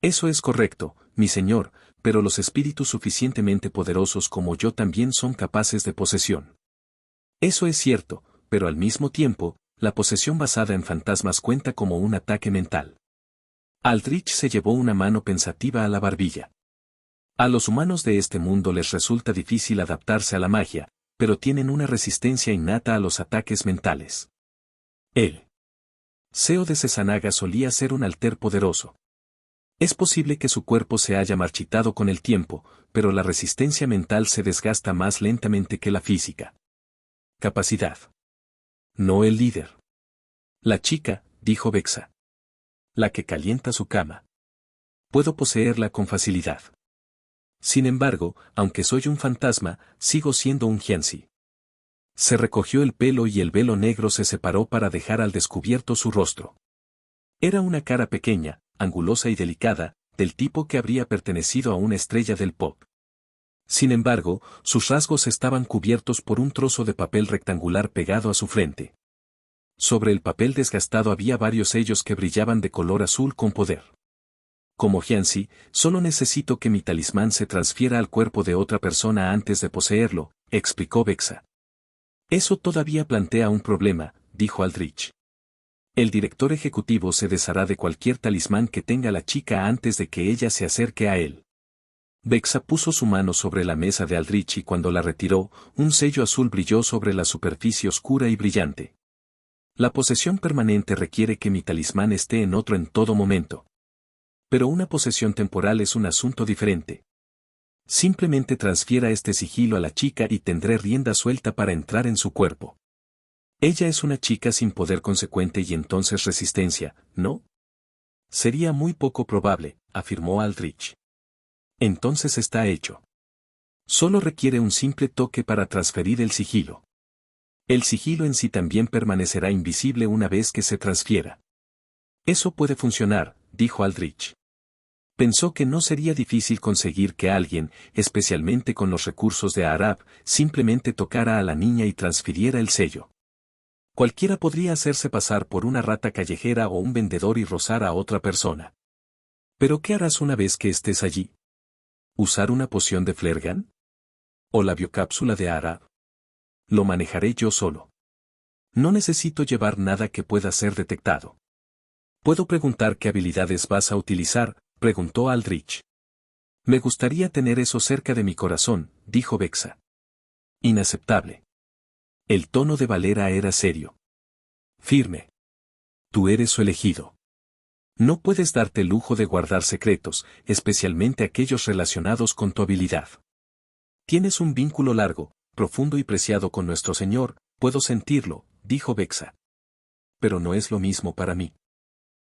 Eso es correcto, mi señor, pero los espíritus suficientemente poderosos como yo también son capaces de posesión. Eso es cierto, pero al mismo tiempo, la posesión basada en fantasmas cuenta como un ataque mental. Aldrich se llevó una mano pensativa a la barbilla. A los humanos de este mundo les resulta difícil adaptarse a la magia, pero tienen una resistencia innata a los ataques mentales. El Seo de Sesanaga solía ser un alter poderoso. Es posible que su cuerpo se haya marchitado con el tiempo, pero la resistencia mental se desgasta más lentamente que la física. Capacidad. No el líder. La chica, dijo Vexa. La que calienta su cama. Puedo poseerla con facilidad. Sin embargo, aunque soy un fantasma, sigo siendo un Jianzi. Se recogió el pelo y el velo negro se separó para dejar al descubierto su rostro. Era una cara pequeña, angulosa y delicada, del tipo que habría pertenecido a una estrella del pop. Sin embargo, sus rasgos estaban cubiertos por un trozo de papel rectangular pegado a su frente. Sobre el papel desgastado había varios sellos que brillaban de color azul con poder. Como Jianzi, solo necesito que mi talismán se transfiera al cuerpo de otra persona antes de poseerlo, explicó Vexa. Eso todavía plantea un problema, dijo Aldrich. El director ejecutivo se deshará de cualquier talismán que tenga la chica antes de que ella se acerque a él. Vexa puso su mano sobre la mesa de Aldrich y cuando la retiró, un sello azul brilló sobre la superficie oscura y brillante. La posesión permanente requiere que mi talismán esté en otro en todo momento. Pero una posesión temporal es un asunto diferente. Simplemente transfiera este sigilo a la chica y tendré rienda suelta para entrar en su cuerpo. Ella es una chica sin poder consecuente y entonces resistencia, ¿no? Sería muy poco probable, afirmó Aldrich. Entonces está hecho. Solo requiere un simple toque para transferir el sigilo. El sigilo en sí también permanecerá invisible una vez que se transfiera. Eso puede funcionar, dijo Aldrich. Pensó que no sería difícil conseguir que alguien, especialmente con los recursos de Arab, simplemente tocara a la niña y transfiriera el sello. Cualquiera podría hacerse pasar por una rata callejera o un vendedor y rozar a otra persona. ¿Pero qué harás una vez que estés allí? ¿Usar una poción de Flergan? ¿O la biocápsula de Arab? Lo manejaré yo solo. No necesito llevar nada que pueda ser detectado. ¿Puedo preguntar qué habilidades vas a utilizar?, preguntó Aldrich. Me gustaría tener eso cerca de mi corazón, dijo Vexa. Inaceptable. El tono de Valera era serio. Firme. Tú eres su elegido. No puedes darte el lujo de guardar secretos, especialmente aquellos relacionados con tu habilidad. Tienes un vínculo largo, profundo y preciado con nuestro Señor, puedo sentirlo, dijo Vexa. Pero no es lo mismo para mí.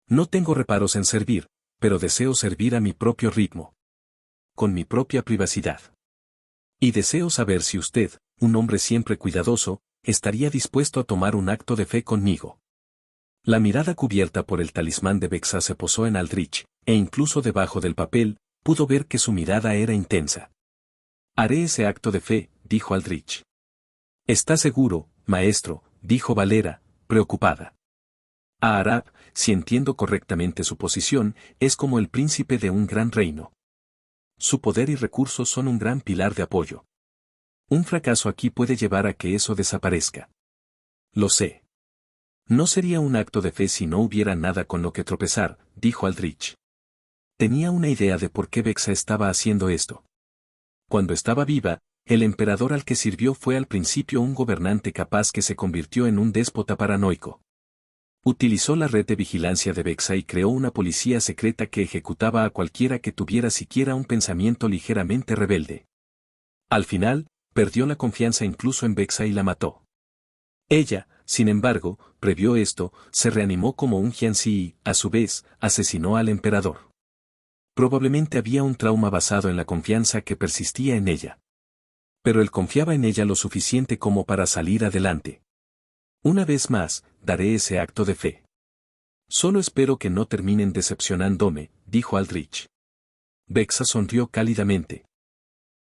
No tengo reparos en servir, pero deseo servir a mi propio ritmo. Con mi propia privacidad. Y deseo saber si usted, un hombre siempre cuidadoso, estaría dispuesto a tomar un acto de fe conmigo. La mirada cubierta por el talismán de Vexa se posó en Aldrich, e incluso debajo del papel, pudo ver que su mirada era intensa. Haré ese acto de fe, dijo Aldrich. ¿Está seguro, maestro?, dijo Valera, preocupada. A Arab, si entiendo correctamente su posición, es como el príncipe de un gran reino. Su poder y recursos son un gran pilar de apoyo. Un fracaso aquí puede llevar a que eso desaparezca. Lo sé. No sería un acto de fe si no hubiera nada con lo que tropezar, dijo Aldrich. Tenía una idea de por qué Vexa estaba haciendo esto. Cuando estaba viva, el emperador al que sirvió fue al principio un gobernante capaz que se convirtió en un déspota paranoico. Utilizó la red de vigilancia de Vexa y creó una policía secreta que ejecutaba a cualquiera que tuviera siquiera un pensamiento ligeramente rebelde. Al final, perdió la confianza incluso en Vexa y la mató. Ella, sin embargo, previó esto, se reanimó como un Jianzi y, a su vez, asesinó al emperador. Probablemente había un trauma basado en la confianza que persistía en ella. Pero él confiaba en ella lo suficiente como para salir adelante. Una vez más, daré ese acto de fe. Solo espero que no terminen decepcionándome, dijo Aldrich. Vexa sonrió cálidamente.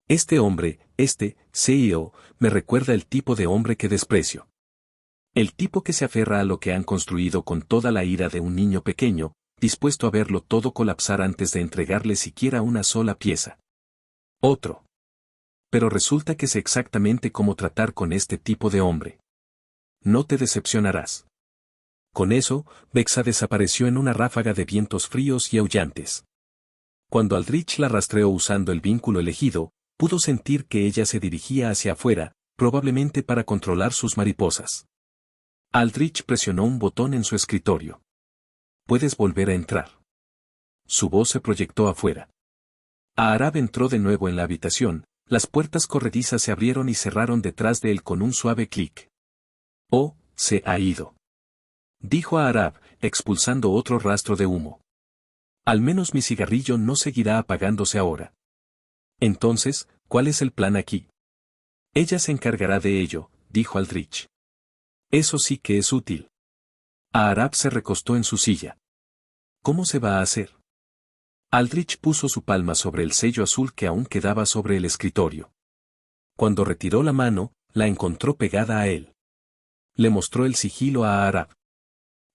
Este hombre, este CEO, me recuerda el tipo de hombre que desprecio. El tipo que se aferra a lo que han construido con toda la ira de un niño pequeño, dispuesto a verlo todo colapsar antes de entregarle siquiera una sola pieza. Otro. Pero resulta que sé exactamente cómo tratar con este tipo de hombre. No te decepcionarás. Con eso, Vexa desapareció en una ráfaga de vientos fríos y aullantes. Cuando Aldrich la rastreó usando el vínculo elegido, pudo sentir que ella se dirigía hacia afuera, probablemente para controlar sus mariposas. Aldrich presionó un botón en su escritorio. «Puedes volver a entrar». Su voz se proyectó afuera. Aarab entró de nuevo en la habitación, las puertas corredizas se abrieron y cerraron detrás de él con un suave clic. «Oh, se ha ido», dijo Aarab, expulsando otro rastro de humo. «Al menos mi cigarrillo no seguirá apagándose ahora». «Entonces, ¿cuál es el plan aquí?» «Ella se encargará de ello», dijo Aldrich. «Eso sí que es útil». Aarab se recostó en su silla. «¿Cómo se va a hacer?» Aldrich puso su palma sobre el sello azul que aún quedaba sobre el escritorio. Cuando retiró la mano, la encontró pegada a él. Le mostró el sigilo a Aarab.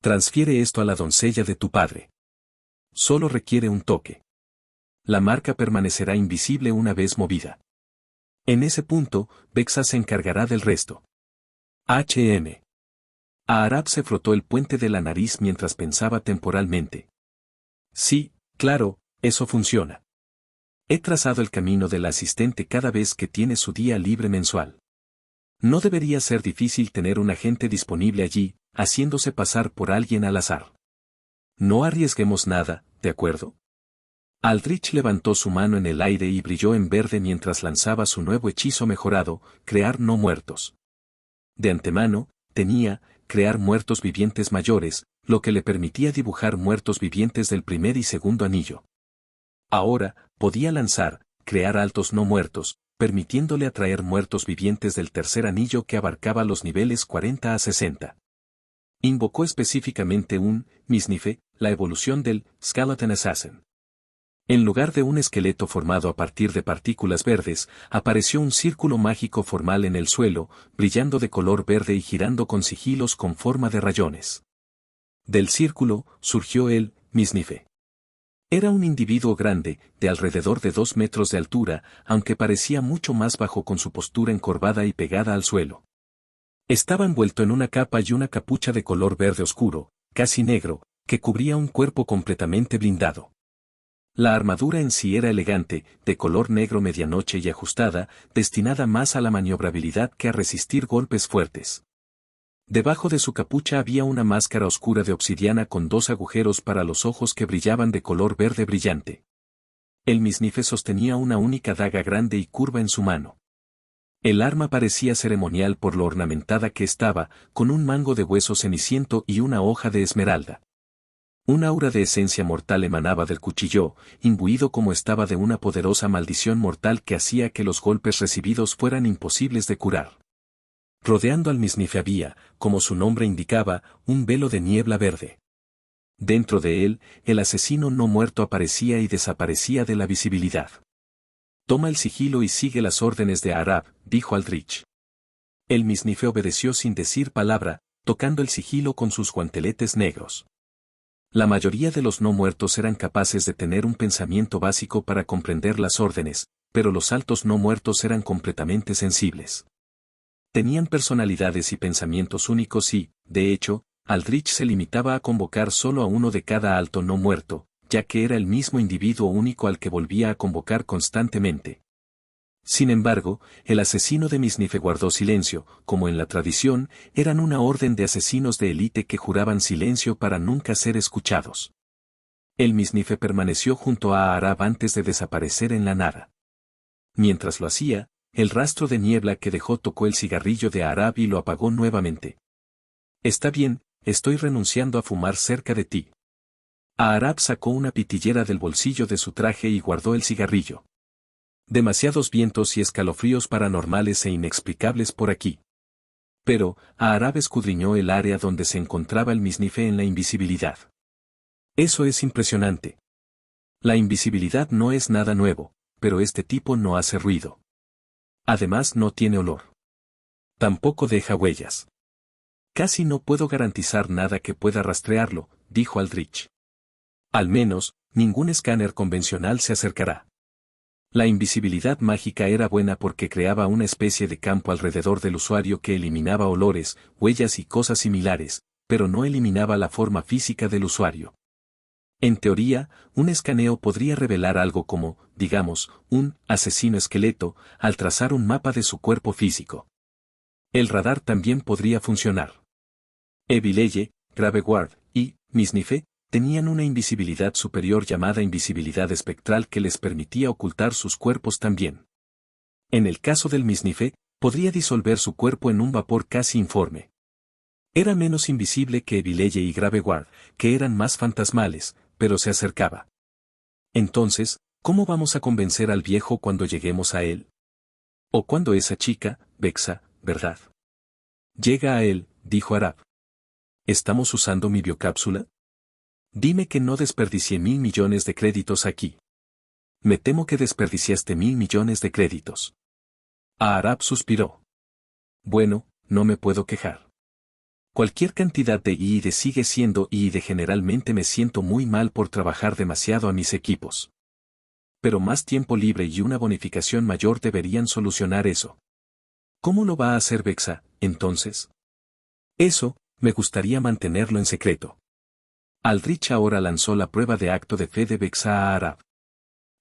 «Transfiere esto a la doncella de tu padre. Solo requiere un toque. La marca permanecerá invisible una vez movida. En ese punto, Vexa se encargará del resto». HM. Aarab se frotó el puente de la nariz mientras pensaba temporalmente. «Sí, claro, eso funciona. He trazado el camino del asistente cada vez que tiene su día libre mensual. No debería ser difícil tener un agente disponible allí, haciéndose pasar por alguien al azar. No arriesguemos nada, ¿de acuerdo?» Aldrich levantó su mano en el aire y brilló en verde mientras lanzaba su nuevo hechizo mejorado, crear no muertos. De antemano, tenía, crear muertos vivientes mayores, lo que le permitía dibujar muertos vivientes del primer y segundo anillo. Ahora, podía lanzar, crear altos no muertos, permitiéndole atraer muertos vivientes del tercer anillo que abarcaba los niveles 40 a 60. Invocó específicamente un Misnife, la evolución del Skeleton Assassin. En lugar de un esqueleto formado a partir de partículas verdes, apareció un círculo mágico formal en el suelo, brillando de color verde y girando con sigilos con forma de rayones. Del círculo, surgió el Misnife. Era un individuo grande, de alrededor de 2 metros de altura, aunque parecía mucho más bajo con su postura encorvada y pegada al suelo. Estaba envuelto en una capa y una capucha de color verde oscuro, casi negro, que cubría un cuerpo completamente blindado. La armadura en sí era elegante, de color negro medianoche y ajustada, destinada más a la maniobrabilidad que a resistir golpes fuertes. Debajo de su capucha había una máscara oscura de obsidiana con 2 agujeros para los ojos que brillaban de color verde brillante. El Misnife sostenía una única daga grande y curva en su mano. El arma parecía ceremonial por lo ornamentada que estaba, con un mango de hueso ceniciento y una hoja de esmeralda. Un aura de esencia mortal emanaba del cuchillo, imbuido como estaba de una poderosa maldición mortal que hacía que los golpes recibidos fueran imposibles de curar. Rodeando al Misnife había, como su nombre indicaba, un velo de niebla verde. Dentro de él, el asesino no muerto aparecía y desaparecía de la visibilidad. «Toma el sigilo y sigue las órdenes de Aarab», dijo Aldrich. El Misnife obedeció sin decir palabra, tocando el sigilo con sus guanteletes negros. La mayoría de los no muertos eran capaces de tener un pensamiento básico para comprender las órdenes, pero los altos no muertos eran completamente sensibles. Tenían personalidades y pensamientos únicos y, de hecho, Aldrich se limitaba a convocar solo a uno de cada alto no muerto, ya que era el mismo individuo único al que volvía a convocar constantemente. Sin embargo, el asesino de Misnife guardó silencio, como en la tradición, eran una orden de asesinos de élite que juraban silencio para nunca ser escuchados. El Misnife permaneció junto a Aarab antes de desaparecer en la nada. Mientras lo hacía, el rastro de niebla que dejó tocó el cigarrillo de Aarab y lo apagó nuevamente. «Está bien, estoy renunciando a fumar cerca de ti». Aarab sacó una pitillera del bolsillo de su traje y guardó el cigarrillo. «Demasiados vientos y escalofríos paranormales e inexplicables por aquí». Pero, Aarab escudriñó el área donde se encontraba el Misnife en la invisibilidad. «Eso es impresionante. La invisibilidad no es nada nuevo, pero este tipo no hace ruido». Además no tiene olor. Tampoco deja huellas. Casi no puedo garantizar nada que pueda rastrearlo, dijo Aldrich. Al menos, ningún escáner convencional se acercará. La invisibilidad mágica era buena porque creaba una especie de campo alrededor del usuario que eliminaba olores, huellas y cosas similares, pero no eliminaba la forma física del usuario. En teoría, un escaneo podría revelar algo como, digamos, un asesino esqueleto, al trazar un mapa de su cuerpo físico. El radar también podría funcionar. Evileye, Graveward y Misnife tenían una invisibilidad superior llamada invisibilidad espectral que les permitía ocultar sus cuerpos también. En el caso del Misnife, podría disolver su cuerpo en un vapor casi informe. Era menos invisible que Evileye y Graveward, que eran más fantasmales, pero se acercaba. Entonces, ¿cómo vamos a convencer al viejo cuando lleguemos a él? O cuando esa chica, Vexa, ¿verdad? Llega a él, dijo Arab. ¿Estamos usando mi biocápsula? Dime que no desperdicié 1.000 millones de créditos aquí. Me temo que desperdiciaste 1.000 millones de créditos. Arab suspiró. Bueno, no me puedo quejar. Cualquier cantidad de I+D sigue siendo I+D. Generalmente me siento muy mal por trabajar demasiado a mis equipos. Pero más tiempo libre y una bonificación mayor deberían solucionar eso. ¿Cómo lo va a hacer Vexa, entonces? Eso, me gustaría mantenerlo en secreto. Aldrich ahora lanzó la prueba de acto de fe de Vexa a Arab.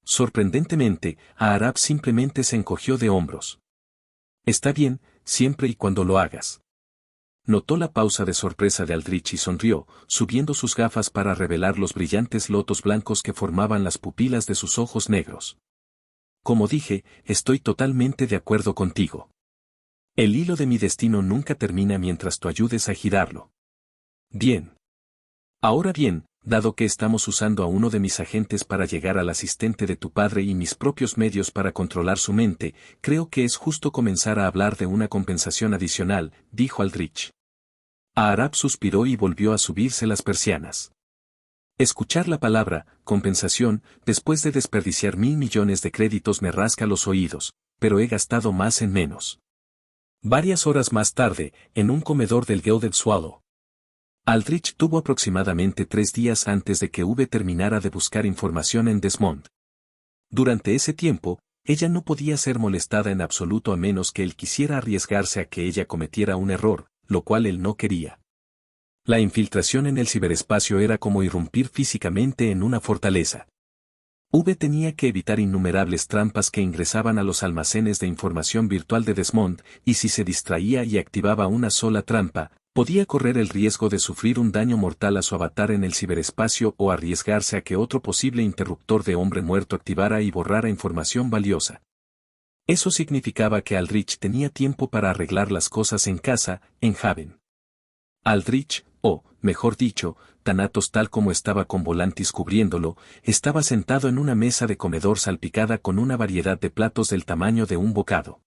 Sorprendentemente, Arab simplemente se encogió de hombros. Está bien, siempre y cuando lo hagas. Notó la pausa de sorpresa de Aldrich y sonrió, subiendo sus gafas para revelar los brillantes lotos blancos que formaban las pupilas de sus ojos negros. Como dije, estoy totalmente de acuerdo contigo. El hilo de mi destino nunca termina mientras tú ayudes a girarlo. Bien. Ahora bien, dado que estamos usando a uno de mis agentes para llegar al asistente de tu padre y mis propios medios para controlar su mente, creo que es justo comenzar a hablar de una compensación adicional, dijo Aldrich. Arab suspiró y volvió a subirse las persianas. Escuchar la palabra, compensación, después de desperdiciar 1.000 millones de créditos me rasca los oídos, pero he gastado más en menos. Varias horas más tarde, en un comedor del Gilded Swallow. Aldrich tuvo aproximadamente 3 días antes de que V terminara de buscar información en Desmond. Durante ese tiempo, ella no podía ser molestada en absoluto a menos que él quisiera arriesgarse a que ella cometiera un error, lo cual él no quería. La infiltración en el ciberespacio era como irrumpir físicamente en una fortaleza. V tenía que evitar innumerables trampas que ingresaban a los almacenes de información virtual de Desmond, y si se distraía y activaba una sola trampa, podía correr el riesgo de sufrir un daño mortal a su avatar en el ciberespacio o arriesgarse a que otro posible interruptor de hombre muerto activara y borrara información valiosa. Eso significaba que Aldrich tenía tiempo para arreglar las cosas en casa, en Haven. Aldrich, o, mejor dicho, Thanatos tal como estaba con Volantis cubriéndolo, estaba sentado en una mesa de comedor salpicada con una variedad de platos del tamaño de un bocado.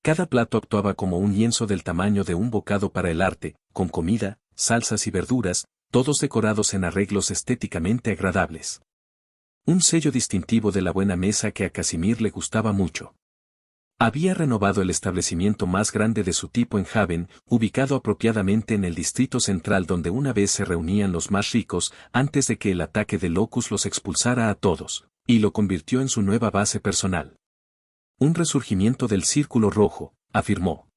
Cada plato actuaba como un lienzo del tamaño de un bocado para el arte, con comida, salsas y verduras, todos decorados en arreglos estéticamente agradables. Un sello distintivo de la buena mesa que a Casimir le gustaba mucho. Había renovado el establecimiento más grande de su tipo en Haven, ubicado apropiadamente en el distrito central donde una vez se reunían los más ricos antes de que el ataque de Locus los expulsara a todos, y lo convirtió en su nueva base personal. Un resurgimiento del Círculo Rojo, afirmó.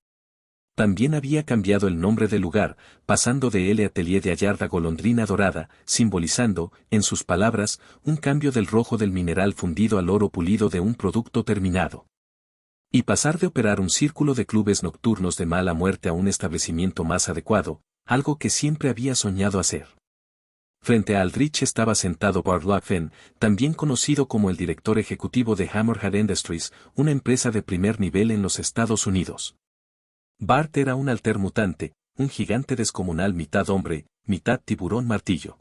También había cambiado el nombre del lugar, pasando de L Atelier de Hallarda Golondrina Dorada, simbolizando, en sus palabras, un cambio del rojo del mineral fundido al oro pulido de un producto terminado. Y pasar de operar un círculo de clubes nocturnos de mala muerte a un establecimiento más adecuado, algo que siempre había soñado hacer. Frente a Aldrich estaba sentado Bart Lockfen, también conocido como el director ejecutivo de Hammerhead Industries, una empresa de primer nivel en los Estados Unidos. Bart era un alter mutante, un gigante descomunal mitad hombre, mitad tiburón martillo.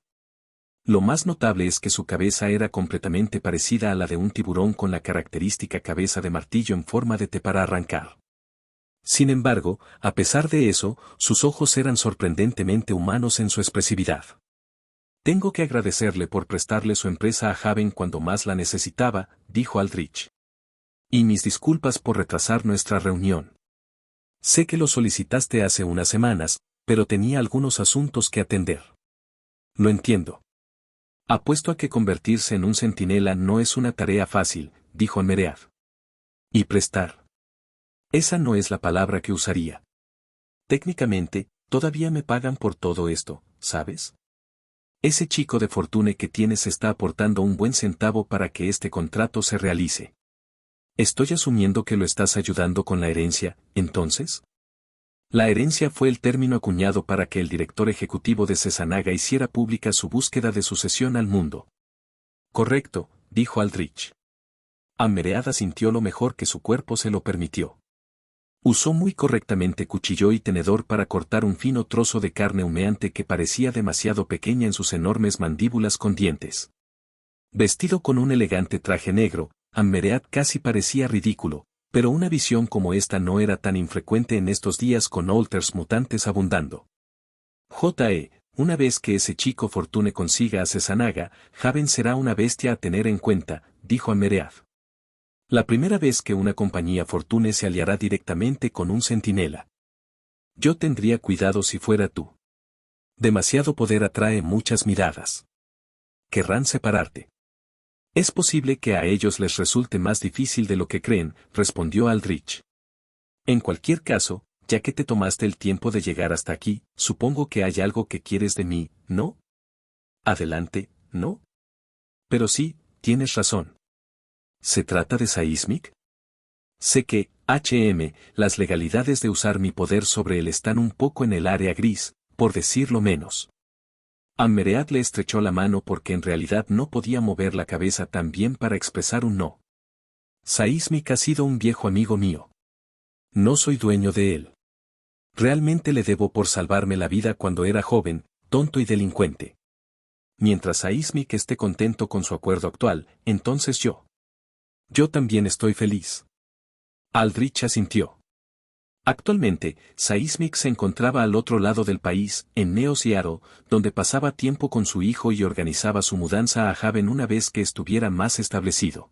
Lo más notable es que su cabeza era completamente parecida a la de un tiburón con la característica cabeza de martillo en forma de T para arrancar. Sin embargo, a pesar de eso, sus ojos eran sorprendentemente humanos en su expresividad. Tengo que agradecerle por prestarle su empresa a Haven cuando más la necesitaba, dijo Aldrich. Y mis disculpas por retrasar nuestra reunión. Sé que lo solicitaste hace unas semanas, pero tenía algunos asuntos que atender. Lo entiendo. Apuesto a que convertirse en un centinela no es una tarea fácil, dijo Ammeread. ¿Y prestar? Esa no es la palabra que usaría. Técnicamente, todavía me pagan por todo esto, ¿sabes? Ese chico de Fortune que tienes está aportando un buen centavo para que este contrato se realice. Estoy asumiendo que lo estás ayudando con la herencia, ¿entonces? La herencia fue el término acuñado para que el director ejecutivo de Cesanaga hiciera pública su búsqueda de sucesión al mundo. Correcto, dijo Aldrich. Ammeread sintió lo mejor que su cuerpo se lo permitió. Usó muy correctamente cuchillo y tenedor para cortar un fino trozo de carne humeante que parecía demasiado pequeña en sus enormes mandíbulas con dientes. Vestido con un elegante traje negro, Ammeread casi parecía ridículo, pero una visión como esta no era tan infrecuente en estos días con Olters mutantes abundando. Una vez que ese chico Fortune consiga a Cesanaga, Haven será una bestia a tener en cuenta, dijo Ammeread. La primera vez que una compañía Fortune se aliará directamente con un centinela. Yo tendría cuidado si fuera tú. Demasiado poder atrae muchas miradas. Querrán separarte. Es posible que a ellos les resulte más difícil de lo que creen, respondió Aldrich. En cualquier caso, ya que te tomaste el tiempo de llegar hasta aquí, supongo que hay algo que quieres de mí, ¿no? Adelante, ¿no? Pero sí, tienes razón. ¿Se trata de Seismic? Sé que, las legalidades de usar mi poder sobre él están un poco en el área gris, por decirlo menos. Ammeread le estrechó la mano porque en realidad no podía mover la cabeza tan bien para expresar un no. Seismic ha sido un viejo amigo mío. No soy dueño de él. Realmente le debo por salvarme la vida cuando era joven, tonto y delincuente. Mientras Seismic esté contento con su acuerdo actual, entonces yo. Yo también estoy feliz. Aldrich asintió. Actualmente, Seismic se encontraba al otro lado del país, en Neo Seattle, donde pasaba tiempo con su hijo y organizaba su mudanza a Haven una vez que estuviera más establecido.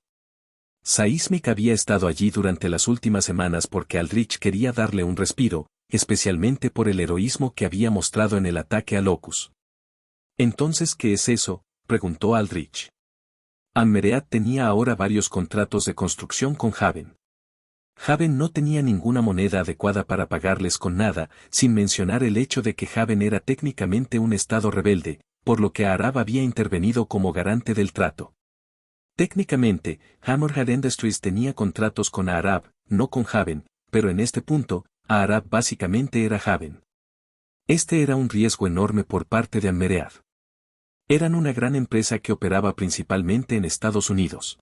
Seismic había estado allí durante las últimas semanas porque Aldrich quería darle un respiro, especialmente por el heroísmo que había mostrado en el ataque a Locus. ¿Entonces qué es eso?, preguntó Aldrich. Ammeread tenía ahora varios contratos de construcción con Haven. Haven no tenía ninguna moneda adecuada para pagarles con nada, sin mencionar el hecho de que Haven era técnicamente un estado rebelde, por lo que Arab había intervenido como garante del trato. Técnicamente, Hammerhead Industries tenía contratos con Arab, no con Haven, pero en este punto, Arab básicamente era Haven. Este era un riesgo enorme por parte de Ammeread. Eran una gran empresa que operaba principalmente en Estados Unidos.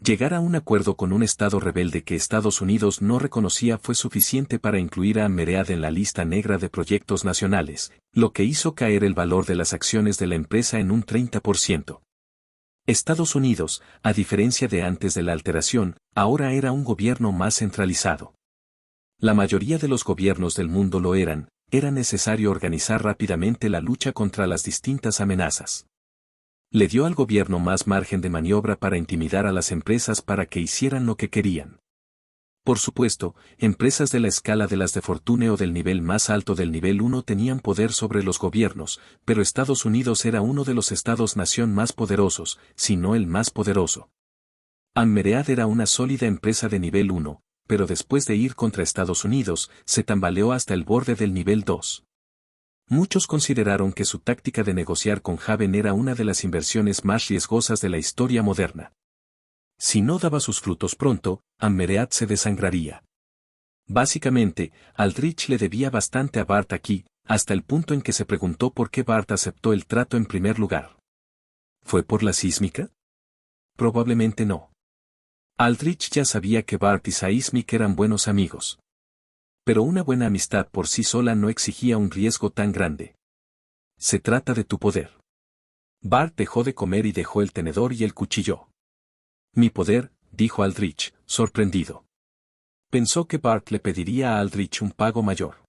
Llegar a un acuerdo con un estado rebelde que Estados Unidos no reconocía fue suficiente para incluir a Ammeread en la lista negra de proyectos nacionales, lo que hizo caer el valor de las acciones de la empresa en un 30%. Estados Unidos, a diferencia de antes de la alteración, ahora era un gobierno más centralizado. La mayoría de los gobiernos del mundo lo eran. Era necesario organizar rápidamente la lucha contra las distintas amenazas. Le dio al gobierno más margen de maniobra para intimidar a las empresas para que hicieran lo que querían. Por supuesto, empresas de la escala de las de Fortune o del nivel más alto del nivel 1 tenían poder sobre los gobiernos, pero Estados Unidos era uno de los estados-nación más poderosos, si no el más poderoso. Ammeread era una sólida empresa de nivel 1. Pero después de ir contra Estados Unidos, se tambaleó hasta el borde del nivel 2. Muchos consideraron que su táctica de negociar con Haven era una de las inversiones más riesgosas de la historia moderna. Si no daba sus frutos pronto, Ammeread se desangraría. Básicamente, Aldrich le debía bastante a Bart aquí, hasta el punto en que se preguntó por qué Bart aceptó el trato en primer lugar. ¿Fue por la sísmica? Probablemente no. Aldrich ya sabía que Bart y Seismic eran buenos amigos. Pero una buena amistad por sí sola no exigía un riesgo tan grande. Se trata de tu poder. Bart dejó de comer y dejó el tenedor y el cuchillo. Mi poder, dijo Aldrich, sorprendido. Pensó que Bart le pediría a Aldrich un pago mayor.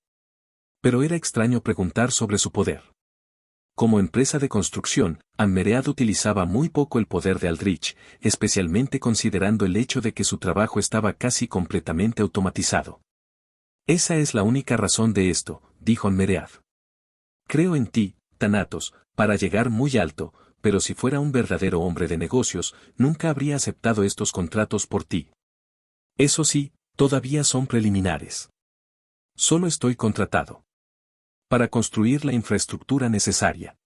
Pero era extraño preguntar sobre su poder. Como empresa de construcción, Ammeread utilizaba muy poco el poder de Aldrich, especialmente considerando el hecho de que su trabajo estaba casi completamente automatizado. Esa es la única razón de esto, dijo Ammeread. Creo en ti, Thanatos, para llegar muy alto, pero si fuera un verdadero hombre de negocios, nunca habría aceptado estos contratos por ti. Eso sí, todavía son preliminares. Solo estoy contratado para construir la infraestructura necesaria,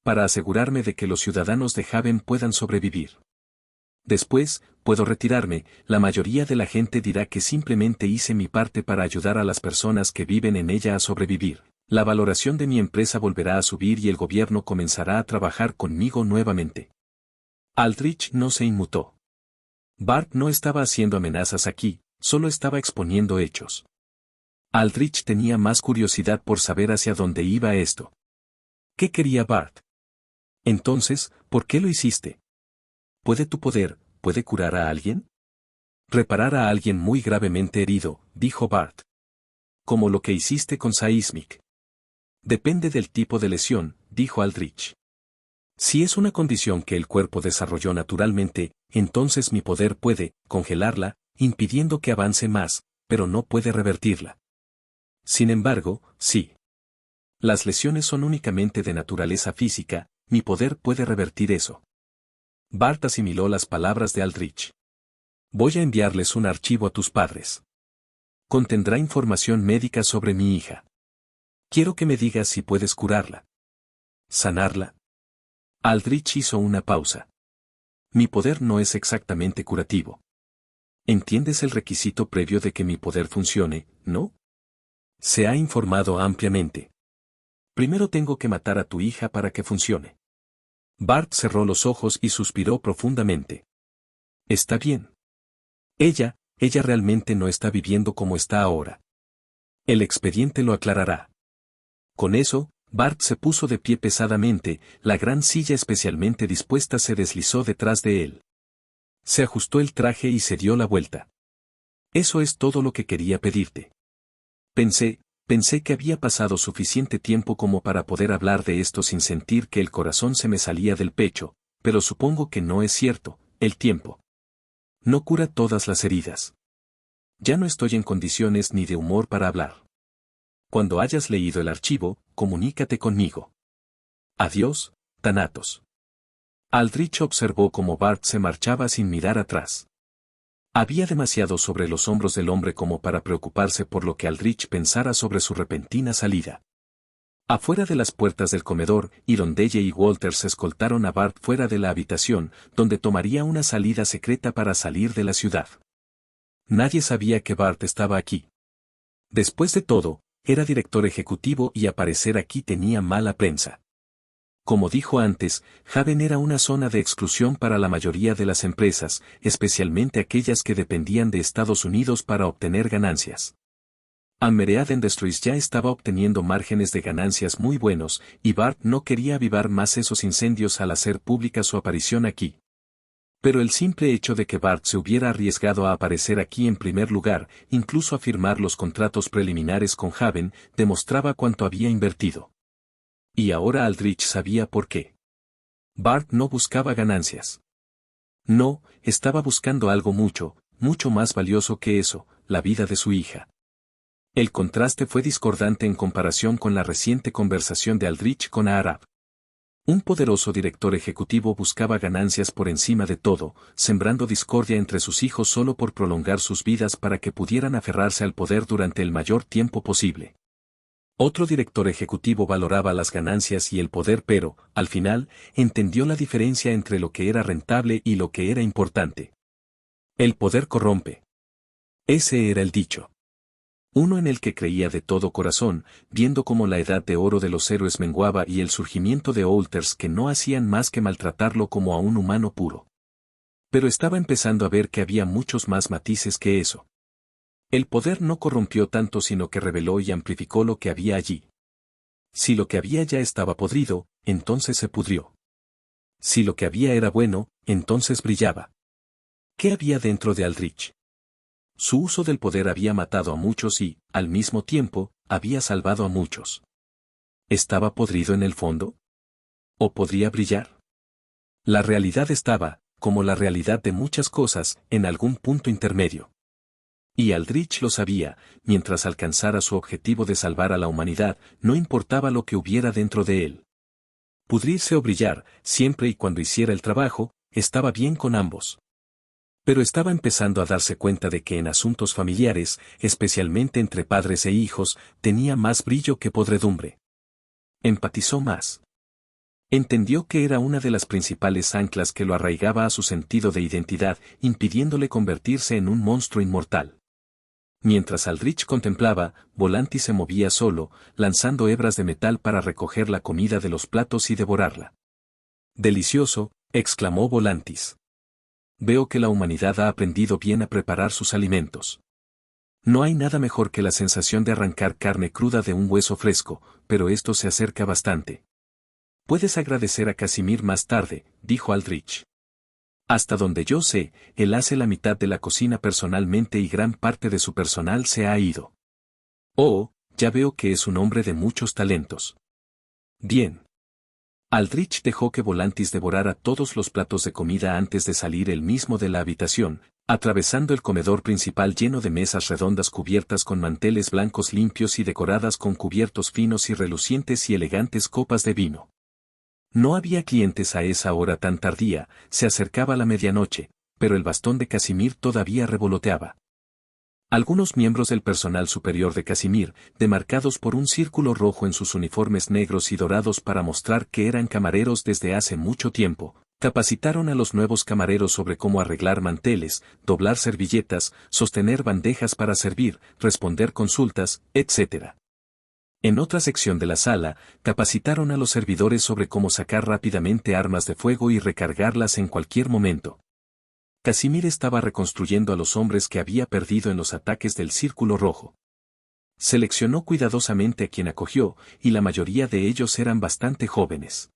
para asegurarme de que los ciudadanos de Haven puedan sobrevivir. Después, puedo retirarme, la mayoría de la gente dirá que simplemente hice mi parte para ayudar a las personas que viven en ella a sobrevivir. La valoración de mi empresa volverá a subir y el gobierno comenzará a trabajar conmigo nuevamente. Aldrich no se inmutó. Bart no estaba haciendo amenazas aquí, solo estaba exponiendo hechos. Aldrich tenía más curiosidad por saber hacia dónde iba esto. ¿Qué quería Bart? Entonces, ¿por qué lo hiciste? ¿Puede tu poder, puede curar a alguien? Reparar a alguien muy gravemente herido, dijo Bart. Como lo que hiciste con Seismic. Depende del tipo de lesión, dijo Aldrich. Si es una condición que el cuerpo desarrolló naturalmente, entonces mi poder puede congelarla, impidiendo que avance más, pero no puede revertirla. Sin embargo, sí. Las lesiones son únicamente de naturaleza física, mi poder puede revertir eso. Bart asimiló las palabras de Aldrich. Voy a enviarles un archivo a tus padres. Contendrá información médica sobre mi hija. Quiero que me digas si puedes curarla. ¿Sanarla? Aldrich hizo una pausa. Mi poder no es exactamente curativo. ¿Entiendes el requisito previo de que mi poder funcione, no? Se ha informado ampliamente. Primero tengo que matar a tu hija para que funcione. Bart cerró los ojos y suspiró profundamente. Está bien. Ella realmente no está viviendo como está ahora. El expediente lo aclarará. Con eso, Bart se puso de pie pesadamente, la gran silla especialmente dispuesta se deslizó detrás de él. Se ajustó el traje y se dio la vuelta. Eso es todo lo que quería pedirte. Pensé que había pasado suficiente tiempo como para poder hablar de esto sin sentir que el corazón se me salía del pecho, pero supongo que no es cierto, el tiempo no cura todas las heridas. Ya no estoy en condiciones ni de humor para hablar. Cuando hayas leído el archivo, comunícate conmigo. Adiós, Thanatos. Aldrich observó cómo Bart se marchaba sin mirar atrás. Había demasiado sobre los hombros del hombre como para preocuparse por lo que Aldrich pensara sobre su repentina salida. Afuera de las puertas del comedor, Irondelle y Walters escoltaron a Bart fuera de la habitación, donde tomaría una salida secreta para salir de la ciudad. Nadie sabía que Bart estaba aquí. Después de todo, era director ejecutivo y aparecer aquí tenía mala prensa. Como dijo antes, Haven era una zona de exclusión para la mayoría de las empresas, especialmente aquellas que dependían de Estados Unidos para obtener ganancias. Ammeread Industries ya estaba obteniendo márgenes de ganancias muy buenos, y Bart no quería avivar más esos incendios al hacer pública su aparición aquí. Pero el simple hecho de que Bart se hubiera arriesgado a aparecer aquí en primer lugar, incluso a firmar los contratos preliminares con Haven, demostraba cuánto había invertido. Y ahora Aldrich sabía por qué. Bart no buscaba ganancias. No, estaba buscando algo mucho más valioso que eso, la vida de su hija. El contraste fue discordante en comparación con la reciente conversación de Aldrich con Aarab. Un poderoso director ejecutivo buscaba ganancias por encima de todo, sembrando discordia entre sus hijos solo por prolongar sus vidas para que pudieran aferrarse al poder durante el mayor tiempo posible. Otro director ejecutivo valoraba las ganancias y el poder pero, al final, entendió la diferencia entre lo que era rentable y lo que era importante. El poder corrompe. Ese era el dicho. Uno en el que creía de todo corazón, viendo cómo la edad de oro de los héroes menguaba y el surgimiento de Walters que no hacían más que maltratarlo como a un humano puro. Pero estaba empezando a ver que había muchos más matices que eso. El poder no corrompió tanto sino que reveló y amplificó lo que había allí. Si lo que había ya estaba podrido, entonces se pudrió. Si lo que había era bueno, entonces brillaba. ¿Qué había dentro de Aldrich? Su uso del poder había matado a muchos y, al mismo tiempo, había salvado a muchos. ¿Estaba podrido en el fondo? ¿O podría brillar? La realidad estaba, como la realidad de muchas cosas, en algún punto intermedio. Y Aldrich lo sabía, mientras alcanzara su objetivo de salvar a la humanidad, no importaba lo que hubiera dentro de él. Pudrirse o brillar, siempre y cuando hiciera el trabajo, estaba bien con ambos. Pero estaba empezando a darse cuenta de que en asuntos familiares, especialmente entre padres e hijos, tenía más brillo que podredumbre. Empatizó más. Entendió que era una de las principales anclas que lo arraigaba a su sentido de identidad, impidiéndole convertirse en un monstruo inmortal. Mientras Aldrich contemplaba, Volantis se movía solo, lanzando hebras de metal para recoger la comida de los platos y devorarla. «Delicioso», exclamó Volantis. «Veo que la humanidad ha aprendido bien a preparar sus alimentos. No hay nada mejor que la sensación de arrancar carne cruda de un hueso fresco, pero esto se acerca bastante». «Puedes agradecer a Casimir más tarde», dijo Aldrich. «Hasta donde yo sé, él hace la mitad de la cocina personalmente y gran parte de su personal se ha ido». «Oh, ya veo que es un hombre de muchos talentos». «Bien». Aldrich dejó que Volantis devorara todos los platos de comida antes de salir él mismo de la habitación, atravesando el comedor principal lleno de mesas redondas cubiertas con manteles blancos limpios y decoradas con cubiertos finos y relucientes y elegantes copas de vino. No había clientes a esa hora tan tardía, se acercaba la medianoche, pero el bastón de Casimir todavía revoloteaba. Algunos miembros del personal superior de Casimir, demarcados por un círculo rojo en sus uniformes negros y dorados para mostrar que eran camareros desde hace mucho tiempo, capacitaron a los nuevos camareros sobre cómo arreglar manteles, doblar servilletas, sostener bandejas para servir, responder consultas, etc. En otra sección de la sala, capacitaron a los servidores sobre cómo sacar rápidamente armas de fuego y recargarlas en cualquier momento. Casimir estaba reconstruyendo a los hombres que había perdido en los ataques del Círculo Rojo. Seleccionó cuidadosamente a quien acogió, y la mayoría de ellos eran bastante jóvenes.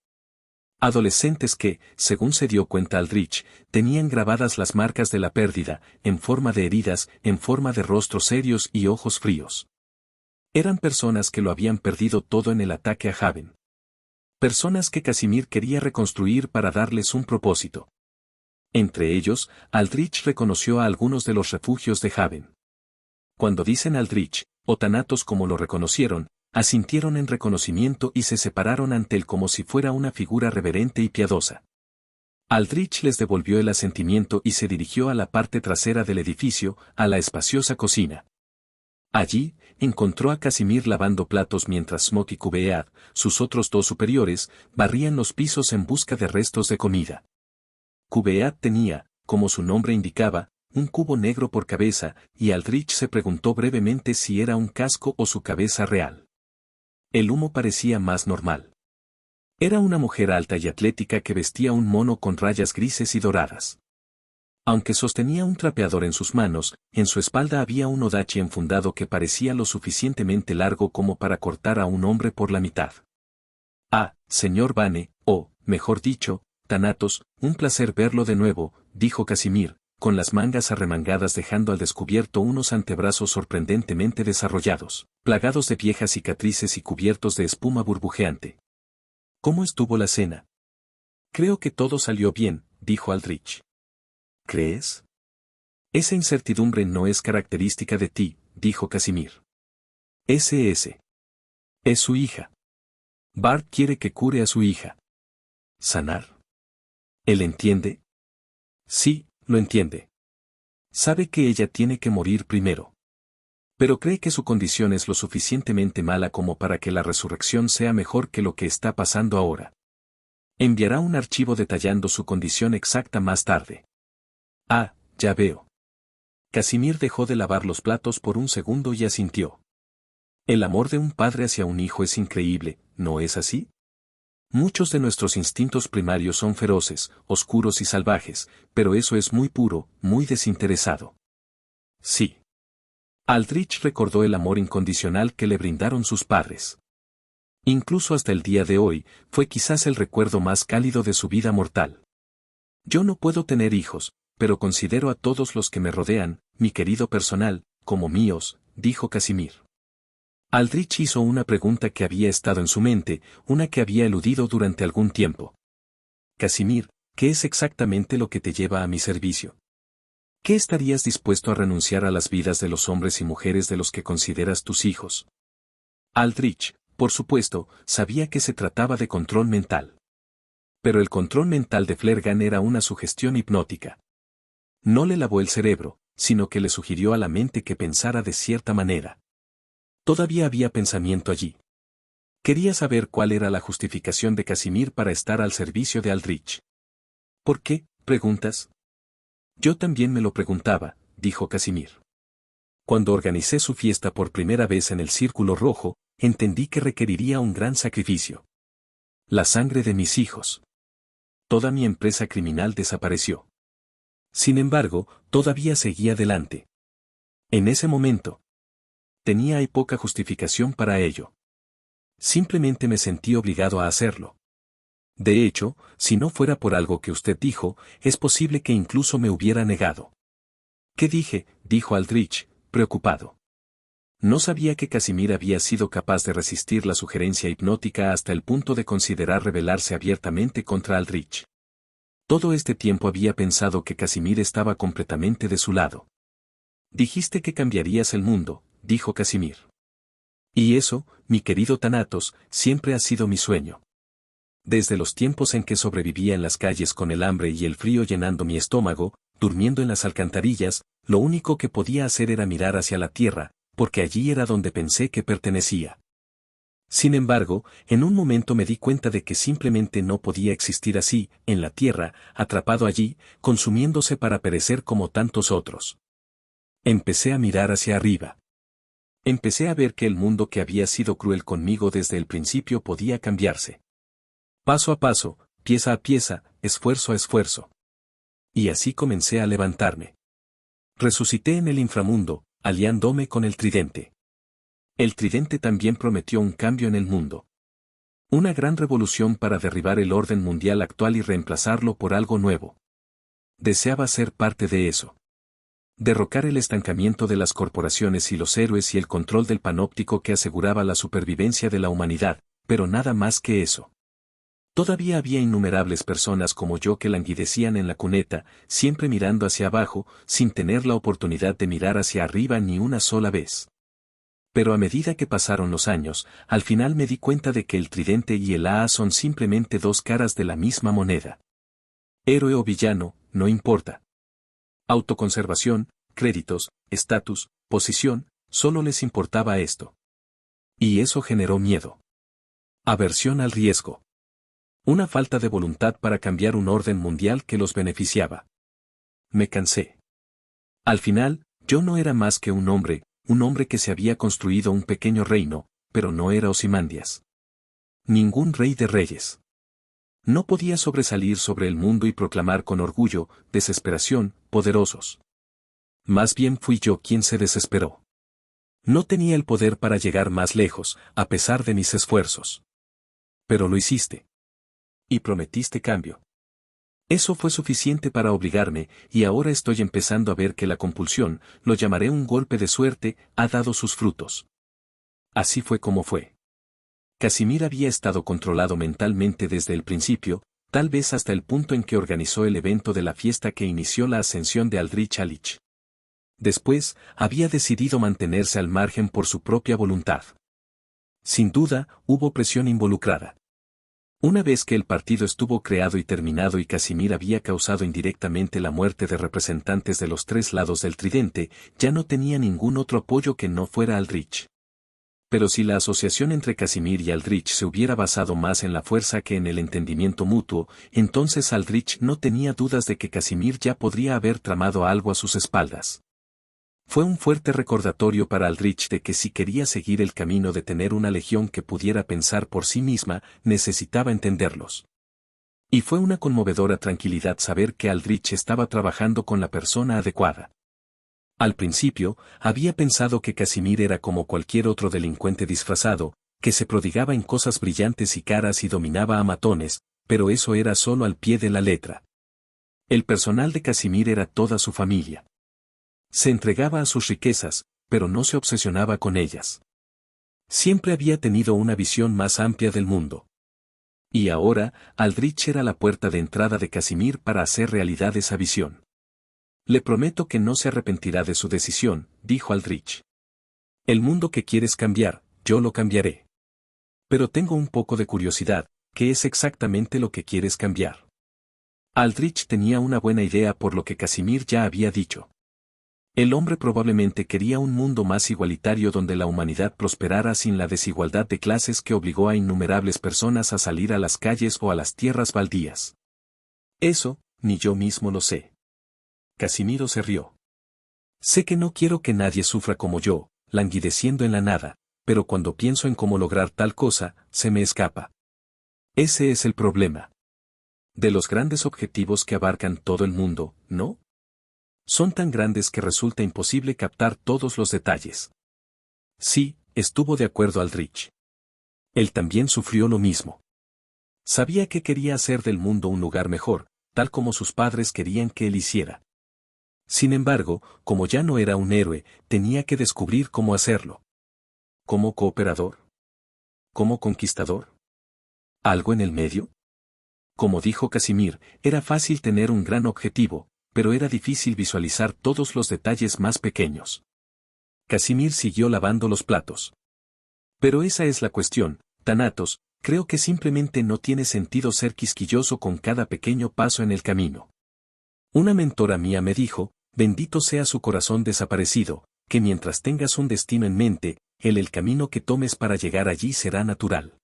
Adolescentes que, según se dio cuenta Aldrich, tenían grabadas las marcas de la pérdida, en forma de heridas, en forma de rostros serios y ojos fríos. Eran personas que lo habían perdido todo en el ataque a Haven. Personas que Casimir quería reconstruir para darles un propósito. Entre ellos, Aldrich reconoció a algunos de los refugios de Haven. Cuando dicen Aldrich, o Thanatos como lo reconocieron, asintieron en reconocimiento y se separaron ante él como si fuera una figura reverente y piadosa. Aldrich les devolvió el asentimiento y se dirigió a la parte trasera del edificio, a la espaciosa cocina. Allí, encontró a Casimir lavando platos mientras Smoke y Cubead, sus otros dos superiores, barrían los pisos en busca de restos de comida. Cubead tenía, como su nombre indicaba, un cubo negro por cabeza, y Aldrich se preguntó brevemente si era un casco o su cabeza real. El humo parecía más normal. Era una mujer alta y atlética que vestía un mono con rayas grises y doradas. Aunque sostenía un trapeador en sus manos, en su espalda había un odachi enfundado que parecía lo suficientemente largo como para cortar a un hombre por la mitad. «Ah, señor Vane, o, mejor dicho, Thanatos, un placer verlo de nuevo», dijo Casimir, con las mangas arremangadas dejando al descubierto unos antebrazos sorprendentemente desarrollados, plagados de viejas cicatrices y cubiertos de espuma burbujeante. «¿Cómo estuvo la cena?» «Creo que todo salió bien», dijo Aldrich. «¿Crees?» «Esa incertidumbre no es característica de ti», dijo Casimir. «S.S. Es su hija. Bart quiere que cure a su hija». «¿Sanar?» ¿Él entiende?» «Sí, lo entiende. Sabe que ella tiene que morir primero. Pero cree que su condición es lo suficientemente mala como para que la resurrección sea mejor que lo que está pasando ahora. Enviará un archivo detallando su condición exacta más tarde». «Ah, ya veo». Casimir dejó de lavar los platos por un segundo y asintió. El amor de un padre hacia un hijo es increíble, ¿no es así? Muchos de nuestros instintos primarios son feroces, oscuros y salvajes, pero eso es muy puro, muy desinteresado. Sí. Aldrich recordó el amor incondicional que le brindaron sus padres. Incluso hasta el día de hoy, fue quizás el recuerdo más cálido de su vida mortal. «Yo no puedo tener hijos, pero considero a todos los que me rodean, mi querido personal, como míos», dijo Casimir. Aldrich hizo una pregunta que había estado en su mente, una que había eludido durante algún tiempo. Casimir, ¿qué es exactamente lo que te lleva a mi servicio? ¿Qué estarías dispuesto a renunciar a las vidas de los hombres y mujeres de los que consideras tus hijos? Aldrich, por supuesto, sabía que se trataba de control mental. Pero el control mental de Flergan era una sugestión hipnótica. No le lavó el cerebro, sino que le sugirió a la mente que pensara de cierta manera. Todavía había pensamiento allí. Quería saber cuál era la justificación de Casimir para estar al servicio de Aldrich. ¿Por qué? ¿Preguntas? Yo también me lo preguntaba, dijo Casimir. Cuando organicé su fiesta por primera vez en el Círculo Rojo, entendí que requeriría un gran sacrificio. La sangre de mis hijos. Toda mi empresa criminal desapareció. Sin embargo, todavía seguía adelante. En ese momento, tenía poca justificación para ello. Simplemente me sentí obligado a hacerlo. De hecho, si no fuera por algo que usted dijo, es posible que incluso me hubiera negado. ¿Qué dije?, dijo Aldrich, preocupado. No sabía que Casimir había sido capaz de resistir la sugerencia hipnótica hasta el punto de considerar rebelarse abiertamente contra Aldrich. Todo este tiempo había pensado que Casimir estaba completamente de su lado. Dijiste que cambiarías el mundo, dijo Casimir. Y eso, mi querido Thanatos, siempre ha sido mi sueño. Desde los tiempos en que sobrevivía en las calles con el hambre y el frío llenando mi estómago, durmiendo en las alcantarillas, lo único que podía hacer era mirar hacia la tierra, porque allí era donde pensé que pertenecía. Sin embargo, en un momento me di cuenta de que simplemente no podía existir así, en la tierra, atrapado allí, consumiéndose para perecer como tantos otros. Empecé a mirar hacia arriba. Empecé a ver que el mundo que había sido cruel conmigo desde el principio podía cambiarse. Paso a paso, pieza a pieza, esfuerzo a esfuerzo. Y así comencé a levantarme. Resucité en el inframundo, aliándome con el tridente. El tridente también prometió un cambio en el mundo. Una gran revolución para derribar el orden mundial actual y reemplazarlo por algo nuevo. Deseaba ser parte de eso. Derrocar el estancamiento de las corporaciones y los héroes y el control del panóptico que aseguraba la supervivencia de la humanidad, pero nada más que eso. Todavía había innumerables personas como yo que languidecían en la cuneta, siempre mirando hacia abajo, sin tener la oportunidad de mirar hacia arriba ni una sola vez. Pero a medida que pasaron los años, al final me di cuenta de que el tridente y el AA son simplemente dos caras de la misma moneda. Héroe o villano, no importa. Autoconservación, créditos, estatus, posición, solo les importaba esto. Y eso generó miedo. Aversión al riesgo. Una falta de voluntad para cambiar un orden mundial que los beneficiaba. Me cansé. Al final, yo no era más que un hombre que se había construido un pequeño reino, pero no era Ozymandias. Ningún rey de reyes. No podía sobresalir sobre el mundo y proclamar con orgullo, desesperación, poderosos. Más bien fui yo quien se desesperó. No tenía el poder para llegar más lejos, a pesar de mis esfuerzos. Pero lo hiciste. Y prometiste cambio. Eso fue suficiente para obligarme, y ahora estoy empezando a ver que la compulsión, lo llamaré un golpe de suerte, ha dado sus frutos. Así fue como fue. Casimir había estado controlado mentalmente desde el principio, tal vez hasta el punto en que organizó el evento de la fiesta que inició la ascensión de Aldrich Alich. Después, había decidido mantenerse al margen por su propia voluntad. Sin duda, hubo presión involucrada. Una vez que el partido estuvo creado y terminado y Casimir había causado indirectamente la muerte de representantes de los tres lados del tridente, ya no tenía ningún otro apoyo que no fuera Aldrich. Pero si la asociación entre Casimir y Aldrich se hubiera basado más en la fuerza que en el entendimiento mutuo, entonces Aldrich no tenía dudas de que Casimir ya podría haber tramado algo a sus espaldas. Fue un fuerte recordatorio para Aldrich de que si quería seguir el camino de tener una legión que pudiera pensar por sí misma, necesitaba entenderlos. Y fue una conmovedora tranquilidad saber que Aldrich estaba trabajando con la persona adecuada. Al principio, había pensado que Casimir era como cualquier otro delincuente disfrazado, que se prodigaba en cosas brillantes y caras y dominaba a matones, pero eso era solo al pie de la letra. El personal de Casimir era toda su familia. Se entregaba a sus riquezas, pero no se obsesionaba con ellas. Siempre había tenido una visión más amplia del mundo. Y ahora, Aldrich era la puerta de entrada de Casimir para hacer realidad esa visión. Le prometo que no se arrepentirá de su decisión, dijo Aldrich. El mundo que quieres cambiar, yo lo cambiaré. Pero tengo un poco de curiosidad, ¿qué es exactamente lo que quieres cambiar? Aldrich tenía una buena idea por lo que Casimir ya había dicho. El hombre probablemente quería un mundo más igualitario donde la humanidad prosperara sin la desigualdad de clases que obligó a innumerables personas a salir a las calles o a las tierras baldías. Eso, ni yo mismo lo sé. Casimiro se rió. Sé que no quiero que nadie sufra como yo, languideciendo en la nada, pero cuando pienso en cómo lograr tal cosa, se me escapa. Ese es el problema. De los grandes objetivos que abarcan todo el mundo, ¿no? Son tan grandes que resulta imposible captar todos los detalles. Sí, estuvo de acuerdo Aldrich. Él también sufrió lo mismo. Sabía que quería hacer del mundo un lugar mejor, tal como sus padres querían que él hiciera. Sin embargo, como ya no era un héroe, tenía que descubrir cómo hacerlo. ¿Como cooperador? ¿Como conquistador? ¿Algo en el medio? Como dijo Casimir, era fácil tener un gran objetivo, pero era difícil visualizar todos los detalles más pequeños. Casimir siguió lavando los platos. Pero esa es la cuestión, Thanatos, creo que simplemente no tiene sentido ser quisquilloso con cada pequeño paso en el camino. Una mentora mía me dijo, bendito sea su corazón desaparecido, que mientras tengas un destino en mente, el camino que tomes para llegar allí será natural.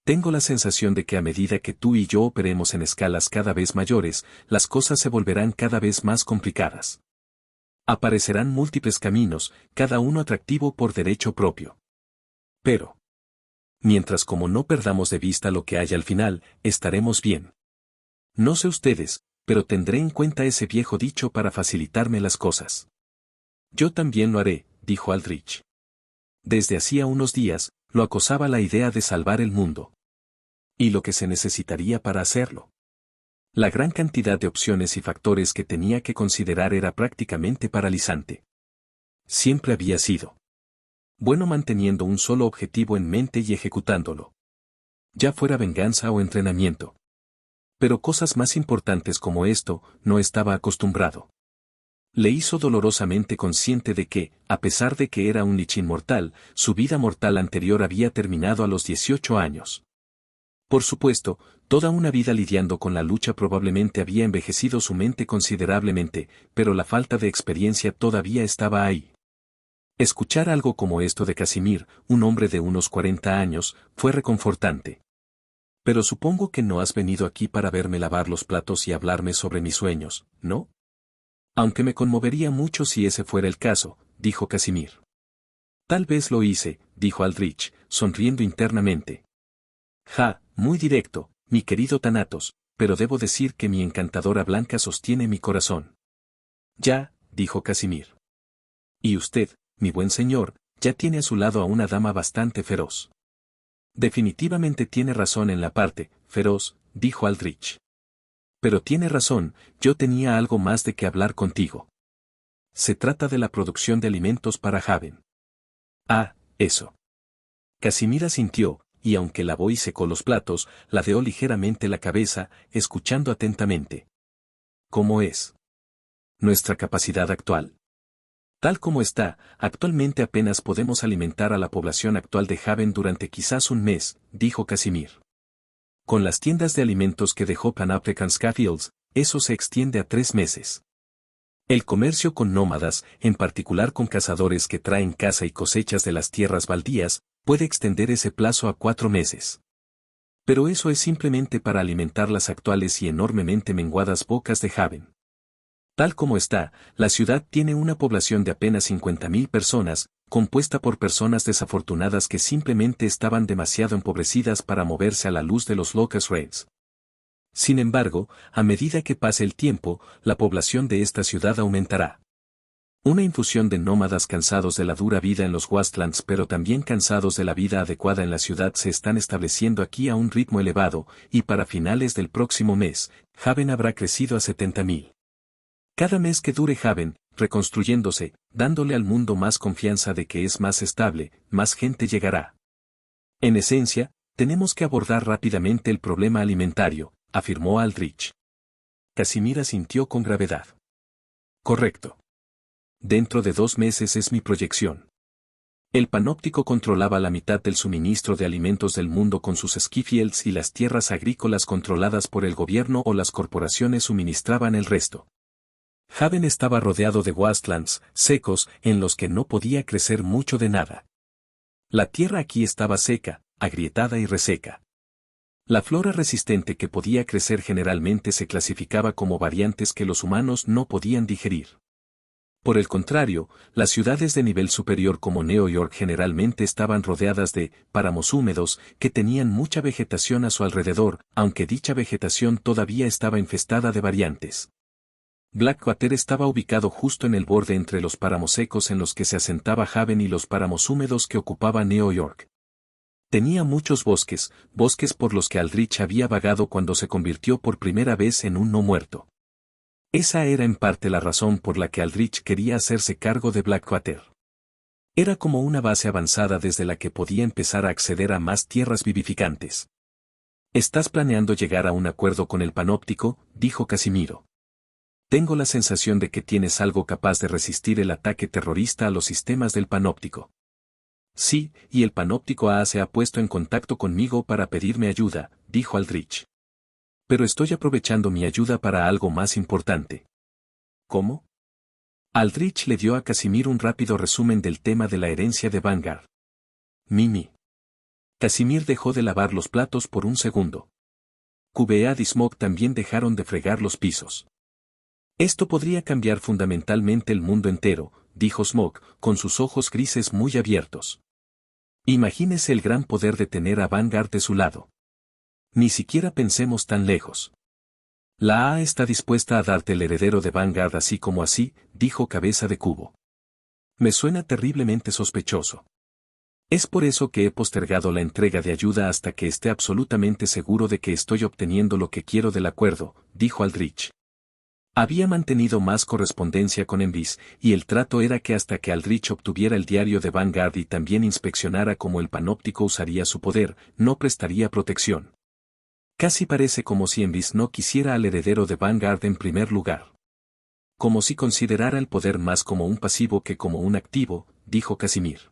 Tengo la sensación de que a medida que tú y yo operemos en escalas cada vez mayores, las cosas se volverán cada vez más complicadas. Aparecerán múltiples caminos, cada uno atractivo por derecho propio. Pero, mientras como no perdamos de vista lo que hay al final, estaremos bien. No sé ustedes, pero tendré en cuenta ese viejo dicho para facilitarme las cosas. Yo también lo haré, dijo Aldrich. Desde hacía unos días, lo acosaba la idea de salvar el mundo. ¿Y lo que se necesitaría para hacerlo? La gran cantidad de opciones y factores que tenía que considerar era prácticamente paralizante. Siempre había sido bueno manteniendo un solo objetivo en mente y ejecutándolo. Ya fuera venganza o entrenamiento. Pero cosas más importantes como esto, no estaba acostumbrado. Le hizo dolorosamente consciente de que, a pesar de que era un Lich inmortal, su vida mortal anterior había terminado a los 18 años. Por supuesto, toda una vida lidiando con la lucha probablemente había envejecido su mente considerablemente, pero la falta de experiencia todavía estaba ahí. Escuchar algo como esto de Casimir, un hombre de unos 40 años, fue reconfortante. Pero supongo que no has venido aquí para verme lavar los platos y hablarme sobre mis sueños, ¿no? Aunque me conmovería mucho si ese fuera el caso, dijo Casimir. Tal vez lo hice, dijo Aldrich, sonriendo internamente. Ja, muy directo, mi querido Thanatos, pero debo decir que mi encantadora blanca sostiene mi corazón. Ya, dijo Casimir. Y usted, mi buen señor, ya tiene a su lado a una dama bastante feroz. Definitivamente tiene razón en la parte, feroz, dijo Aldrich. Pero tiene razón, yo tenía algo más de que hablar contigo. Se trata de la producción de alimentos para Haven. Ah, eso. Casimir asintió, y aunque lavó y secó los platos, ladeó ligeramente la cabeza, escuchando atentamente. ¿Cómo es nuestra capacidad actual? Tal como está, actualmente apenas podemos alimentar a la población actual de Haven durante quizás un mes, dijo Casimir. Con las tiendas de alimentos que dejó Pan-African Scaffields, eso se extiende a 3 meses. El comercio con nómadas, en particular con cazadores que traen caza y cosechas de las tierras baldías, puede extender ese plazo a 4 meses. Pero eso es simplemente para alimentar las actuales y enormemente menguadas bocas de Haven. Tal como está, la ciudad tiene una población de apenas 50.000 personas, compuesta por personas desafortunadas que simplemente estaban demasiado empobrecidas para moverse a la luz de los Locust Raids. Sin embargo, a medida que pase el tiempo, la población de esta ciudad aumentará. Una infusión de nómadas cansados de la dura vida en los Wastelands pero también cansados de la vida adecuada en la ciudad se están estableciendo aquí a un ritmo elevado, y para finales del próximo mes, Haven habrá crecido a 70.000. Cada mes que dure Haven, reconstruyéndose, dándole al mundo más confianza de que es más estable, más gente llegará. En esencia, tenemos que abordar rápidamente el problema alimentario, afirmó Aldrich. Casimir asintió con gravedad. Correcto. Dentro de 2 meses es mi proyección. El panóptico controlaba la mitad del suministro de alimentos del mundo con sus skifields y las tierras agrícolas controladas por el gobierno o las corporaciones suministraban el resto. Haven estaba rodeado de wastelands, secos, en los que no podía crecer mucho de nada. La tierra aquí estaba seca, agrietada y reseca. La flora resistente que podía crecer generalmente se clasificaba como variantes que los humanos no podían digerir. Por el contrario, las ciudades de nivel superior como Nueva York generalmente estaban rodeadas de páramos húmedos que tenían mucha vegetación a su alrededor, aunque dicha vegetación todavía estaba infestada de variantes. Blackwater estaba ubicado justo en el borde entre los páramos secos en los que se asentaba Haven y los páramos húmedos que ocupaba Nueva York. Tenía muchos bosques, bosques por los que Aldrich había vagado cuando se convirtió por primera vez en un no muerto. Esa era en parte la razón por la que Aldrich quería hacerse cargo de Blackwater. Era como una base avanzada desde la que podía empezar a acceder a más tierras vivificantes. «¿Estás planeando llegar a un acuerdo con el panóptico?», dijo Casimiro. «Tengo la sensación de que tienes algo capaz de resistir el ataque terrorista a los sistemas del panóptico». «Sí, y el panóptico se ha puesto en contacto conmigo para pedirme ayuda», dijo Aldrich. «Pero estoy aprovechando mi ayuda para algo más importante». «¿Cómo?». Aldrich le dio a Casimir un rápido resumen del tema de la herencia de Vanguard. «Mimi». Casimir dejó de lavar los platos por un segundo. Cubead y Smoke también dejaron de fregar los pisos. «Esto podría cambiar fundamentalmente el mundo entero», dijo Smoke, con sus ojos grises muy abiertos. «Imagínese el gran poder de tener a Vanguard de su lado. Ni siquiera pensemos tan lejos. La A está dispuesta a darte el heredero de Vanguard así como así», dijo Cabeza de Cubo. «Me suena terriblemente sospechoso. Es por eso que he postergado la entrega de ayuda hasta que esté absolutamente seguro de que estoy obteniendo lo que quiero del acuerdo», dijo Aldrich. Había mantenido más correspondencia con Envis, y el trato era que hasta que Aldrich obtuviera el diario de Vanguard y también inspeccionara cómo el panóptico usaría su poder, no prestaría protección. Casi parece como si Envis no quisiera al heredero de Vanguard en primer lugar. Como si considerara el poder más como un pasivo que como un activo, dijo Casimir.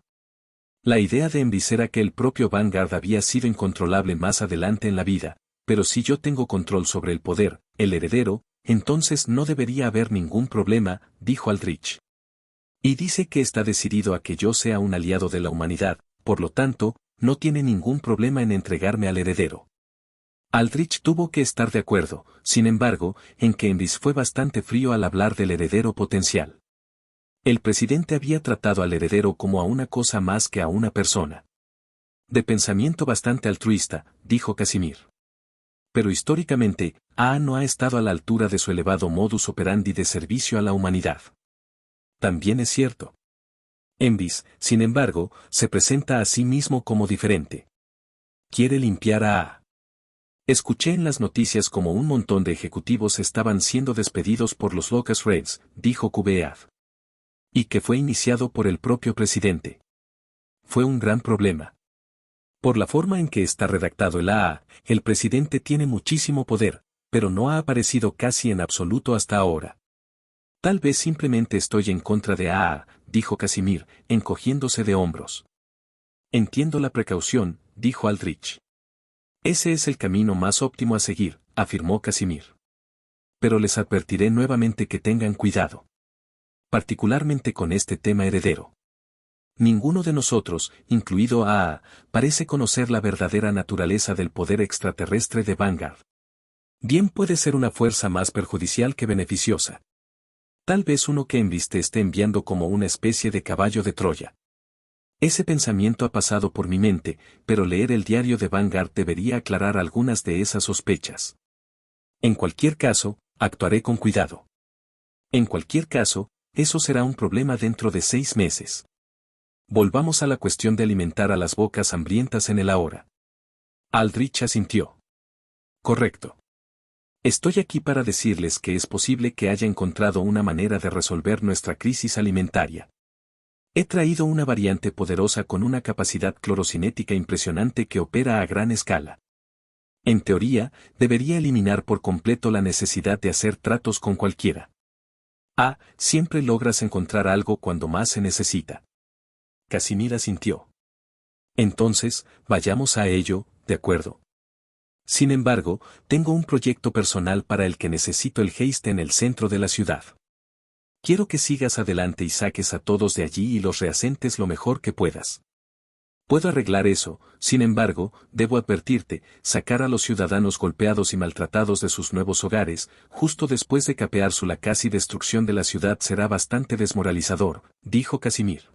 La idea de Envis era que el propio Vanguard había sido incontrolable más adelante en la vida, pero si yo tengo control sobre el poder, el heredero, entonces no debería haber ningún problema, dijo Aldrich. Y dice que está decidido a que yo sea un aliado de la humanidad, por lo tanto, no tiene ningún problema en entregarme al heredero. Aldrich tuvo que estar de acuerdo, sin embargo, en que Envis fue bastante frío al hablar del heredero potencial. El presidente había tratado al heredero como a una cosa más que a una persona. De pensamiento bastante altruista, dijo Casimir. Pero históricamente, no ha estado a la altura de su elevado modus operandi de servicio a la humanidad. También es cierto. Envis, sin embargo, se presenta a sí mismo como diferente. Quiere limpiar a. Escuché en las noticias como un montón de ejecutivos estaban siendo despedidos por los Locust Raids, dijo Cubead. Y que fue iniciado por el propio presidente. Fue un gran problema. Por la forma en que está redactado el el presidente tiene muchísimo poder, pero no ha aparecido casi en absoluto hasta ahora. Tal vez simplemente estoy en contra de dijo Casimir, encogiéndose de hombros. Entiendo la precaución, dijo Aldrich. Ese es el camino más óptimo a seguir, afirmó Casimir. Pero les advertiré nuevamente que tengan cuidado. Particularmente con este tema heredero. Ninguno de nosotros, incluido parece conocer la verdadera naturaleza del poder extraterrestre de Vanguard. Bien puede ser una fuerza más perjudicial que beneficiosa. Tal vez uno que Envis te esté enviando como una especie de caballo de Troya. Ese pensamiento ha pasado por mi mente, pero leer el diario de Vanguard debería aclarar algunas de esas sospechas. En cualquier caso, actuaré con cuidado. En cualquier caso, eso será un problema dentro de 6 meses. Volvamos a la cuestión de alimentar a las bocas hambrientas en el ahora. Aldrich asintió. Correcto. Estoy aquí para decirles que es posible que haya encontrado una manera de resolver nuestra crisis alimentaria. He traído una variante poderosa con una capacidad clorocinética impresionante que opera a gran escala. En teoría, debería eliminar por completo la necesidad de hacer tratos con cualquiera. Siempre logras encontrar algo cuando más se necesita. Casimir asintió. Entonces, vayamos a ello, ¿de acuerdo? Sin embargo, tengo un proyecto personal para el que necesito el Heist en el centro de la ciudad. Quiero que sigas adelante y saques a todos de allí y los reasentes lo mejor que puedas. Puedo arreglar eso, sin embargo, debo advertirte, sacar a los ciudadanos golpeados y maltratados de sus nuevos hogares, justo después de capear la casi destrucción de la ciudad será bastante desmoralizador, dijo Casimir.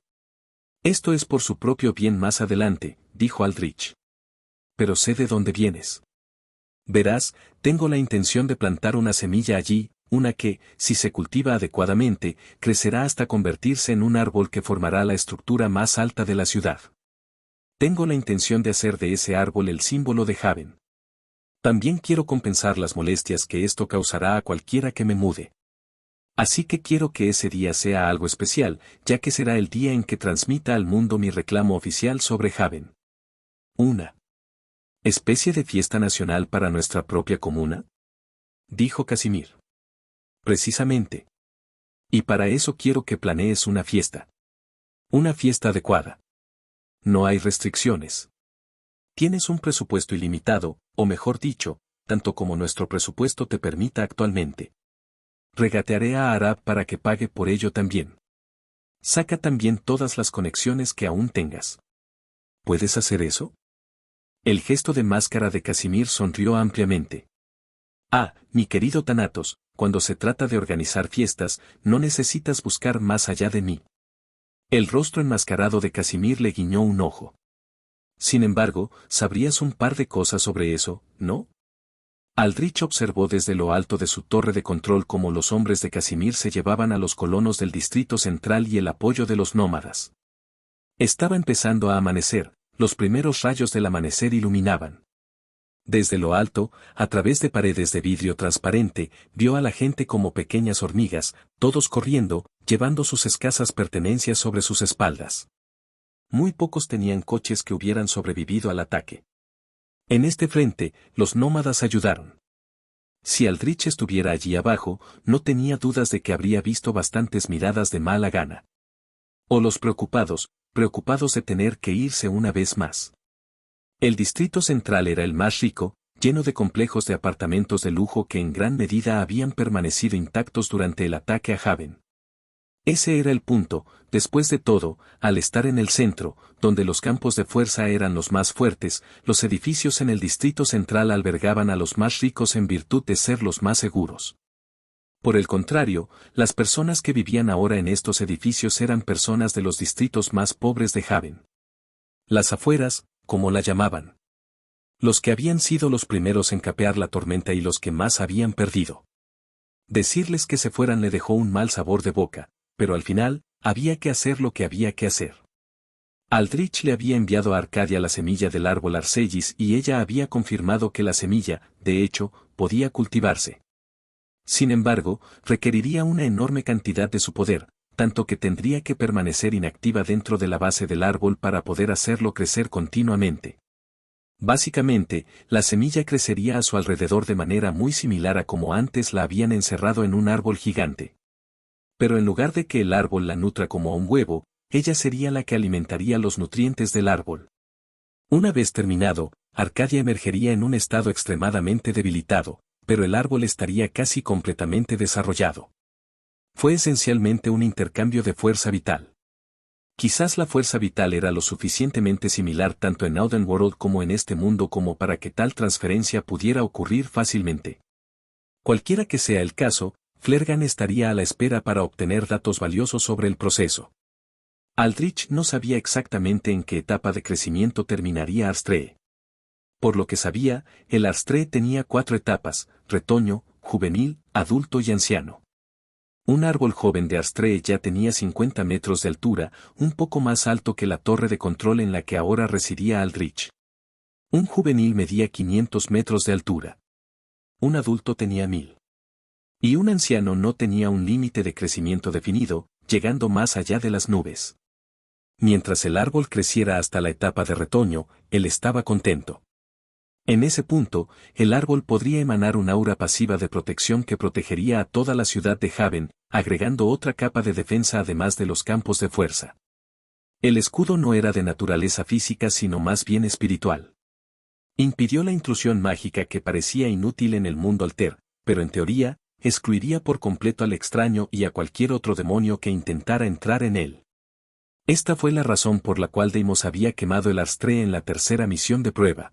Esto es por su propio bien más adelante, dijo Aldrich. Pero sé de dónde vienes. Verás, tengo la intención de plantar una semilla allí, una que, si se cultiva adecuadamente, crecerá hasta convertirse en un árbol que formará la estructura más alta de la ciudad. Tengo la intención de hacer de ese árbol el símbolo de Haven. También quiero compensar las molestias que esto causará a cualquiera que me mude. Así que quiero que ese día sea algo especial, ya que será el día en que transmita al mundo mi reclamo oficial sobre Haven. Una especie de fiesta nacional para nuestra propia comuna, dijo Casimir. Precisamente. Y para eso quiero que planees una fiesta. Una fiesta adecuada. No hay restricciones. Tienes un presupuesto ilimitado, o mejor dicho, tanto como nuestro presupuesto te permita actualmente. Regatearé a Arab para que pague por ello también. Saca también todas las conexiones que aún tengas. ¿Puedes hacer eso? El gesto de máscara de Casimir sonrió ampliamente. Mi querido Thanatos, cuando se trata de organizar fiestas, no necesitas buscar más allá de mí. El rostro enmascarado de Casimir le guiñó un ojo. Sin embargo, sabrías un par de cosas sobre eso, ¿no? Aldrich observó desde lo alto de su torre de control cómo los hombres de Casimir se llevaban a los colonos del distrito central y el apoyo de los nómadas. Estaba empezando a amanecer, los primeros rayos del amanecer iluminaban. Desde lo alto, a través de paredes de vidrio transparente, vio a la gente como pequeñas hormigas, todos corriendo, llevando sus escasas pertenencias sobre sus espaldas. Muy pocos tenían coches que hubieran sobrevivido al ataque. En este frente, los nómadas ayudaron. Si Aldrich estuviera allí abajo, no tenía dudas de que habría visto bastantes miradas de mala gana. O los preocupados de tener que irse una vez más. El distrito central era el más rico, lleno de complejos de apartamentos de lujo que en gran medida habían permanecido intactos durante el ataque a Haven. Ese era el punto, después de todo, al estar en el centro, donde los campos de fuerza eran los más fuertes, los edificios en el distrito central albergaban a los más ricos en virtud de ser los más seguros. Por el contrario, las personas que vivían ahora en estos edificios eran personas de los distritos más pobres de Haven. Las afueras, como la llamaban. Los que habían sido los primeros en capear la tormenta y los que más habían perdido. Decirles que se fueran le dejó un mal sabor de boca, pero al final, había que hacer lo que había que hacer. Aldrich le había enviado a Arcadia la semilla del árbol Arcellis y ella había confirmado que la semilla, de hecho, podía cultivarse. Sin embargo, requeriría una enorme cantidad de su poder, tanto que tendría que permanecer inactiva dentro de la base del árbol para poder hacerlo crecer continuamente. Básicamente, la semilla crecería a su alrededor de manera muy similar a como antes la habían encerrado en un árbol gigante. Pero en lugar de que el árbol la nutra como a un huevo, ella sería la que alimentaría los nutrientes del árbol. Una vez terminado, Arcadia emergería en un estado extremadamente debilitado, pero el árbol estaría casi completamente desarrollado. Fue esencialmente un intercambio de fuerza vital. Quizás la fuerza vital era lo suficientemente similar tanto en Outworld como en este mundo como para que tal transferencia pudiera ocurrir fácilmente. Cualquiera que sea el caso, Flergan estaría a la espera para obtener datos valiosos sobre el proceso. Aldrich no sabía exactamente en qué etapa de crecimiento terminaría Arstree. Por lo que sabía, el Arstree tenía 4 etapas: retoño, juvenil, adulto y anciano. Un árbol joven de Arstree ya tenía 50 metros de altura, un poco más alto que la torre de control en la que ahora residía Aldrich. Un juvenil medía 500 metros de altura. un adulto tenía 1000. Y un anciano no tenía un límite de crecimiento definido, llegando más allá de las nubes. Mientras el árbol creciera hasta la etapa de retoño, él estaba contento. En ese punto, el árbol podría emanar un aura pasiva de protección que protegería a toda la ciudad de Haven, agregando otra capa de defensa además de los campos de fuerza. El escudo no era de naturaleza física sino más bien espiritual. Impidió la intrusión mágica que parecía inútil en el mundo alter, pero en teoría, excluiría por completo al extraño y a cualquier otro demonio que intentara entrar en él. Esta fue la razón por la cual Deimos había quemado el Arstre en la tercera misión de prueba.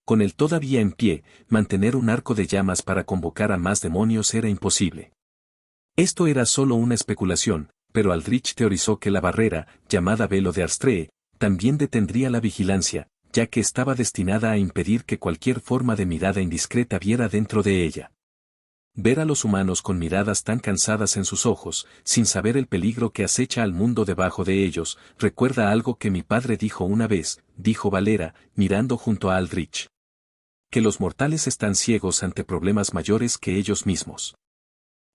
Con él todavía en pie, mantener un arco de llamas para convocar a más demonios era imposible. Esto era solo una especulación, pero Aldrich teorizó que la barrera, llamada velo de Arstre, también detendría la vigilancia, ya que estaba destinada a impedir que cualquier forma de mirada indiscreta viera dentro de ella. Ver a los humanos con miradas tan cansadas en sus ojos, sin saber el peligro que acecha al mundo debajo de ellos, recuerda algo que mi padre dijo una vez, dijo Valera, mirando junto a Aldrich. Que los mortales están ciegos ante problemas mayores que ellos mismos.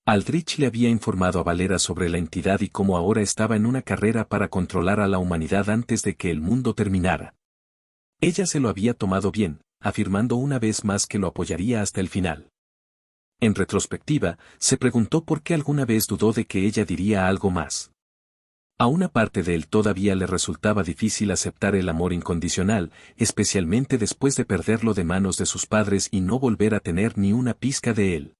Aldrich le había informado a Valera sobre la entidad y cómo ahora estaba en una carrera para controlar a la humanidad antes de que el mundo terminara. Ella se lo había tomado bien, afirmando una vez más que lo apoyaría hasta el final. En retrospectiva, se preguntó por qué alguna vez dudó de que ella diría algo más. A una parte de él todavía le resultaba difícil aceptar el amor incondicional, especialmente después de perderlo de manos de sus padres y no volver a tener ni una pizca de él.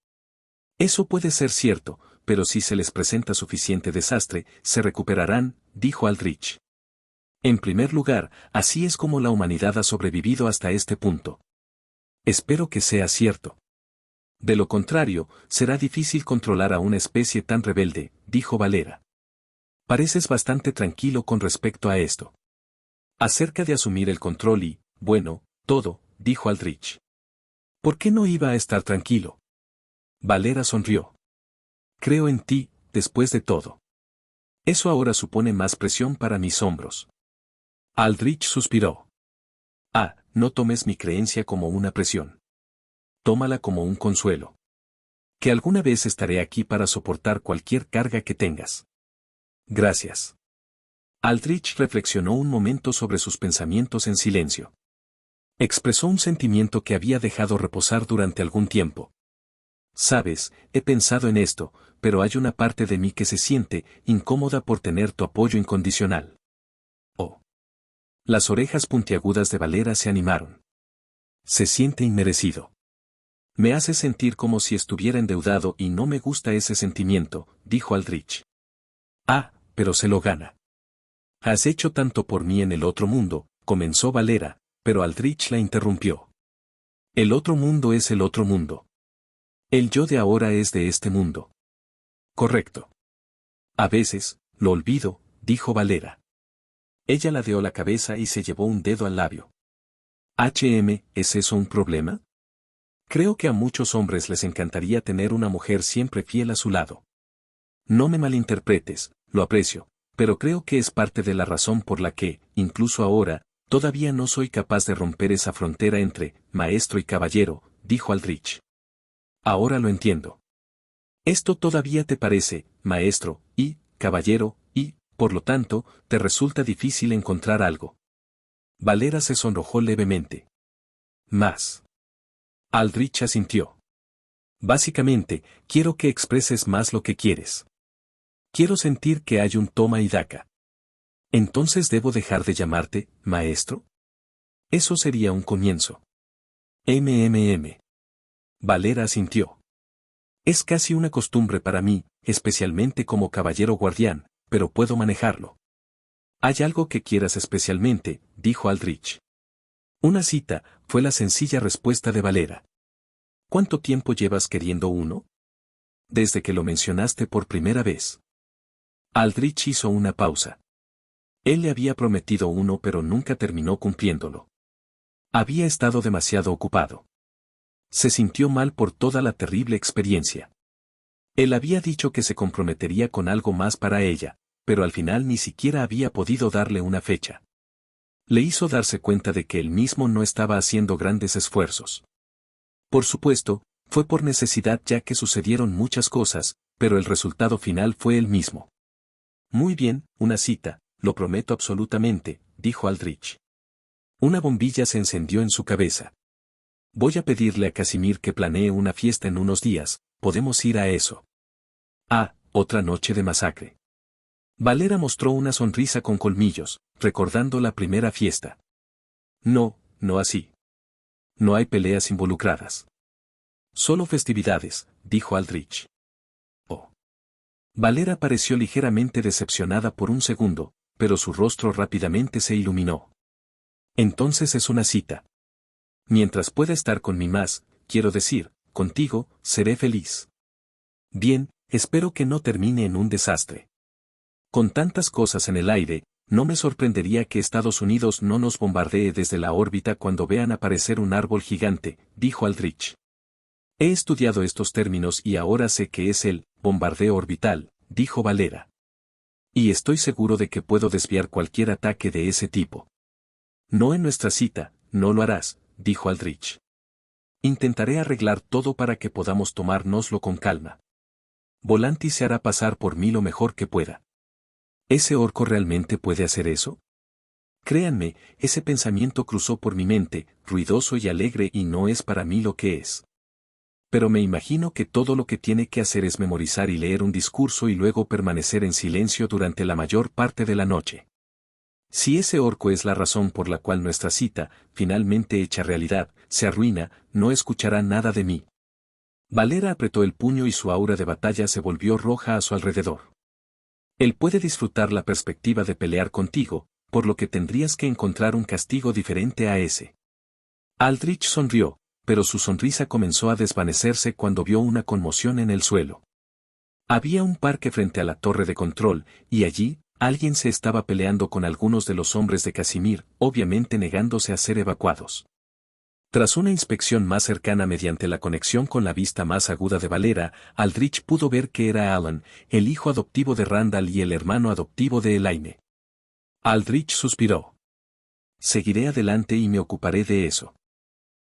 Eso puede ser cierto, pero si se les presenta suficiente desastre, se recuperarán, dijo Aldrich. En primer lugar, así es como la humanidad ha sobrevivido hasta este punto. Espero que sea cierto. De lo contrario, será difícil controlar a una especie tan rebelde, dijo Valera. Pareces bastante tranquilo con respecto a esto. Acerca de asumir el control y, bueno, todo, dijo Aldrich. ¿Por qué no iba a estar tranquilo? Valera sonrió. Creo en ti, después de todo. Eso ahora supone más presión para mis hombros. Aldrich suspiró. Ah, no tomes mi creencia como una presión. Tómala como un consuelo. Que alguna vez estaré aquí para soportar cualquier carga que tengas. Gracias. Aldrich reflexionó un momento sobre sus pensamientos en silencio. Expresó un sentimiento que había dejado reposar durante algún tiempo. Sabes, he pensado en esto, pero hay una parte de mí que se siente incómoda por tener tu apoyo incondicional. Oh. Las orejas puntiagudas de Valera se animaron. Se siente inmerecido. Me hace sentir como si estuviera endeudado y no me gusta ese sentimiento, dijo Aldrich. Ah, pero se lo gana. Has hecho tanto por mí en el otro mundo, comenzó Valera, pero Aldrich la interrumpió. El otro mundo es el otro mundo. El yo de ahora es de este mundo. Correcto. A veces, lo olvido, dijo Valera. Ella ladeó la cabeza y se llevó un dedo al labio. ¿Es eso un problema? Creo que a muchos hombres les encantaría tener una mujer siempre fiel a su lado. No me malinterpretes, lo aprecio, pero creo que es parte de la razón por la que, incluso ahora, todavía no soy capaz de romper esa frontera entre maestro y caballero, dijo Aldrich. Ahora lo entiendo. Esto todavía te parece, maestro, y, caballero, y, por lo tanto, te resulta difícil encontrar algo. Valera se sonrojó levemente. Más. Aldrich asintió. Básicamente, quiero que expreses más lo que quieres. Quiero sentir que hay un toma y daca. ¿Entonces debo dejar de llamarte, maestro? Eso sería un comienzo. Valera asintió. Es casi una costumbre para mí, especialmente como caballero guardián, pero puedo manejarlo. Hay algo que quieras especialmente, dijo Aldrich. Una cita, fue la sencilla respuesta de Valera. ¿Cuánto tiempo llevas queriendo uno? Desde que lo mencionaste por primera vez. Aldrich hizo una pausa. Él le había prometido uno pero nunca terminó cumpliéndolo. Había estado demasiado ocupado. Se sintió mal por toda la terrible experiencia. Él había dicho que se comprometería con algo más para ella, pero al final ni siquiera había podido darle una fecha. Le hizo darse cuenta de que él mismo no estaba haciendo grandes esfuerzos. Por supuesto, Fue por necesidad ya que sucedieron muchas cosas, pero el resultado final fue el mismo. Muy bien, una cita, lo prometo absolutamente, dijo Aldrich. Una bombilla se encendió en su cabeza. Voy a pedirle a Casimir que planee una fiesta en unos días, podemos ir a eso. Ah, otra noche de masacre. Valera mostró una sonrisa con colmillos, recordando la primera fiesta. No, no así. No hay peleas involucradas. Solo festividades, dijo Aldrich. Oh. Valera pareció ligeramente decepcionada por un segundo, pero su rostro rápidamente se iluminó. Entonces es una cita. Mientras pueda estar con mi más, quiero decir, contigo, seré feliz. Bien, espero que no termine en un desastre. Con tantas cosas en el aire, no me sorprendería que Estados Unidos no nos bombardee desde la órbita cuando vean aparecer un árbol gigante, dijo Aldrich. He estudiado estos términos y ahora sé que es el bombardeo orbital, dijo Valera. Y estoy seguro de que puedo desviar cualquier ataque de ese tipo. No en nuestra cita, no lo harás, dijo Aldrich. Intentaré arreglar todo para que podamos tomárnoslo con calma. Volantis se hará pasar por mí lo mejor que pueda. ¿Ese orco realmente puede hacer eso? Créanme, ese pensamiento cruzó por mi mente, ruidoso y alegre, y no es para mí lo que es. Pero me imagino que todo lo que tiene que hacer es memorizar y leer un discurso y luego permanecer en silencio durante la mayor parte de la noche. Si ese orco es la razón por la cual nuestra cita, finalmente hecha realidad, se arruina, no escuchará nada de mí. Valera apretó el puño y su aura de batalla se volvió roja a su alrededor. Él puede disfrutar la perspectiva de pelear contigo, por lo que tendrías que encontrar un castigo diferente a ese. Aldrich sonrió, pero su sonrisa comenzó a desvanecerse cuando vio una conmoción en el suelo. Había un parque frente a la torre de control, y allí, alguien se estaba peleando con algunos de los hombres de Casimir, obviamente negándose a ser evacuados. Tras una inspección más cercana mediante la conexión con la vista más aguda de Valera, Aldrich pudo ver que era Alan, el hijo adoptivo de Randall y el hermano adoptivo de Elaine. Aldrich suspiró. Seguiré adelante y me ocuparé de eso.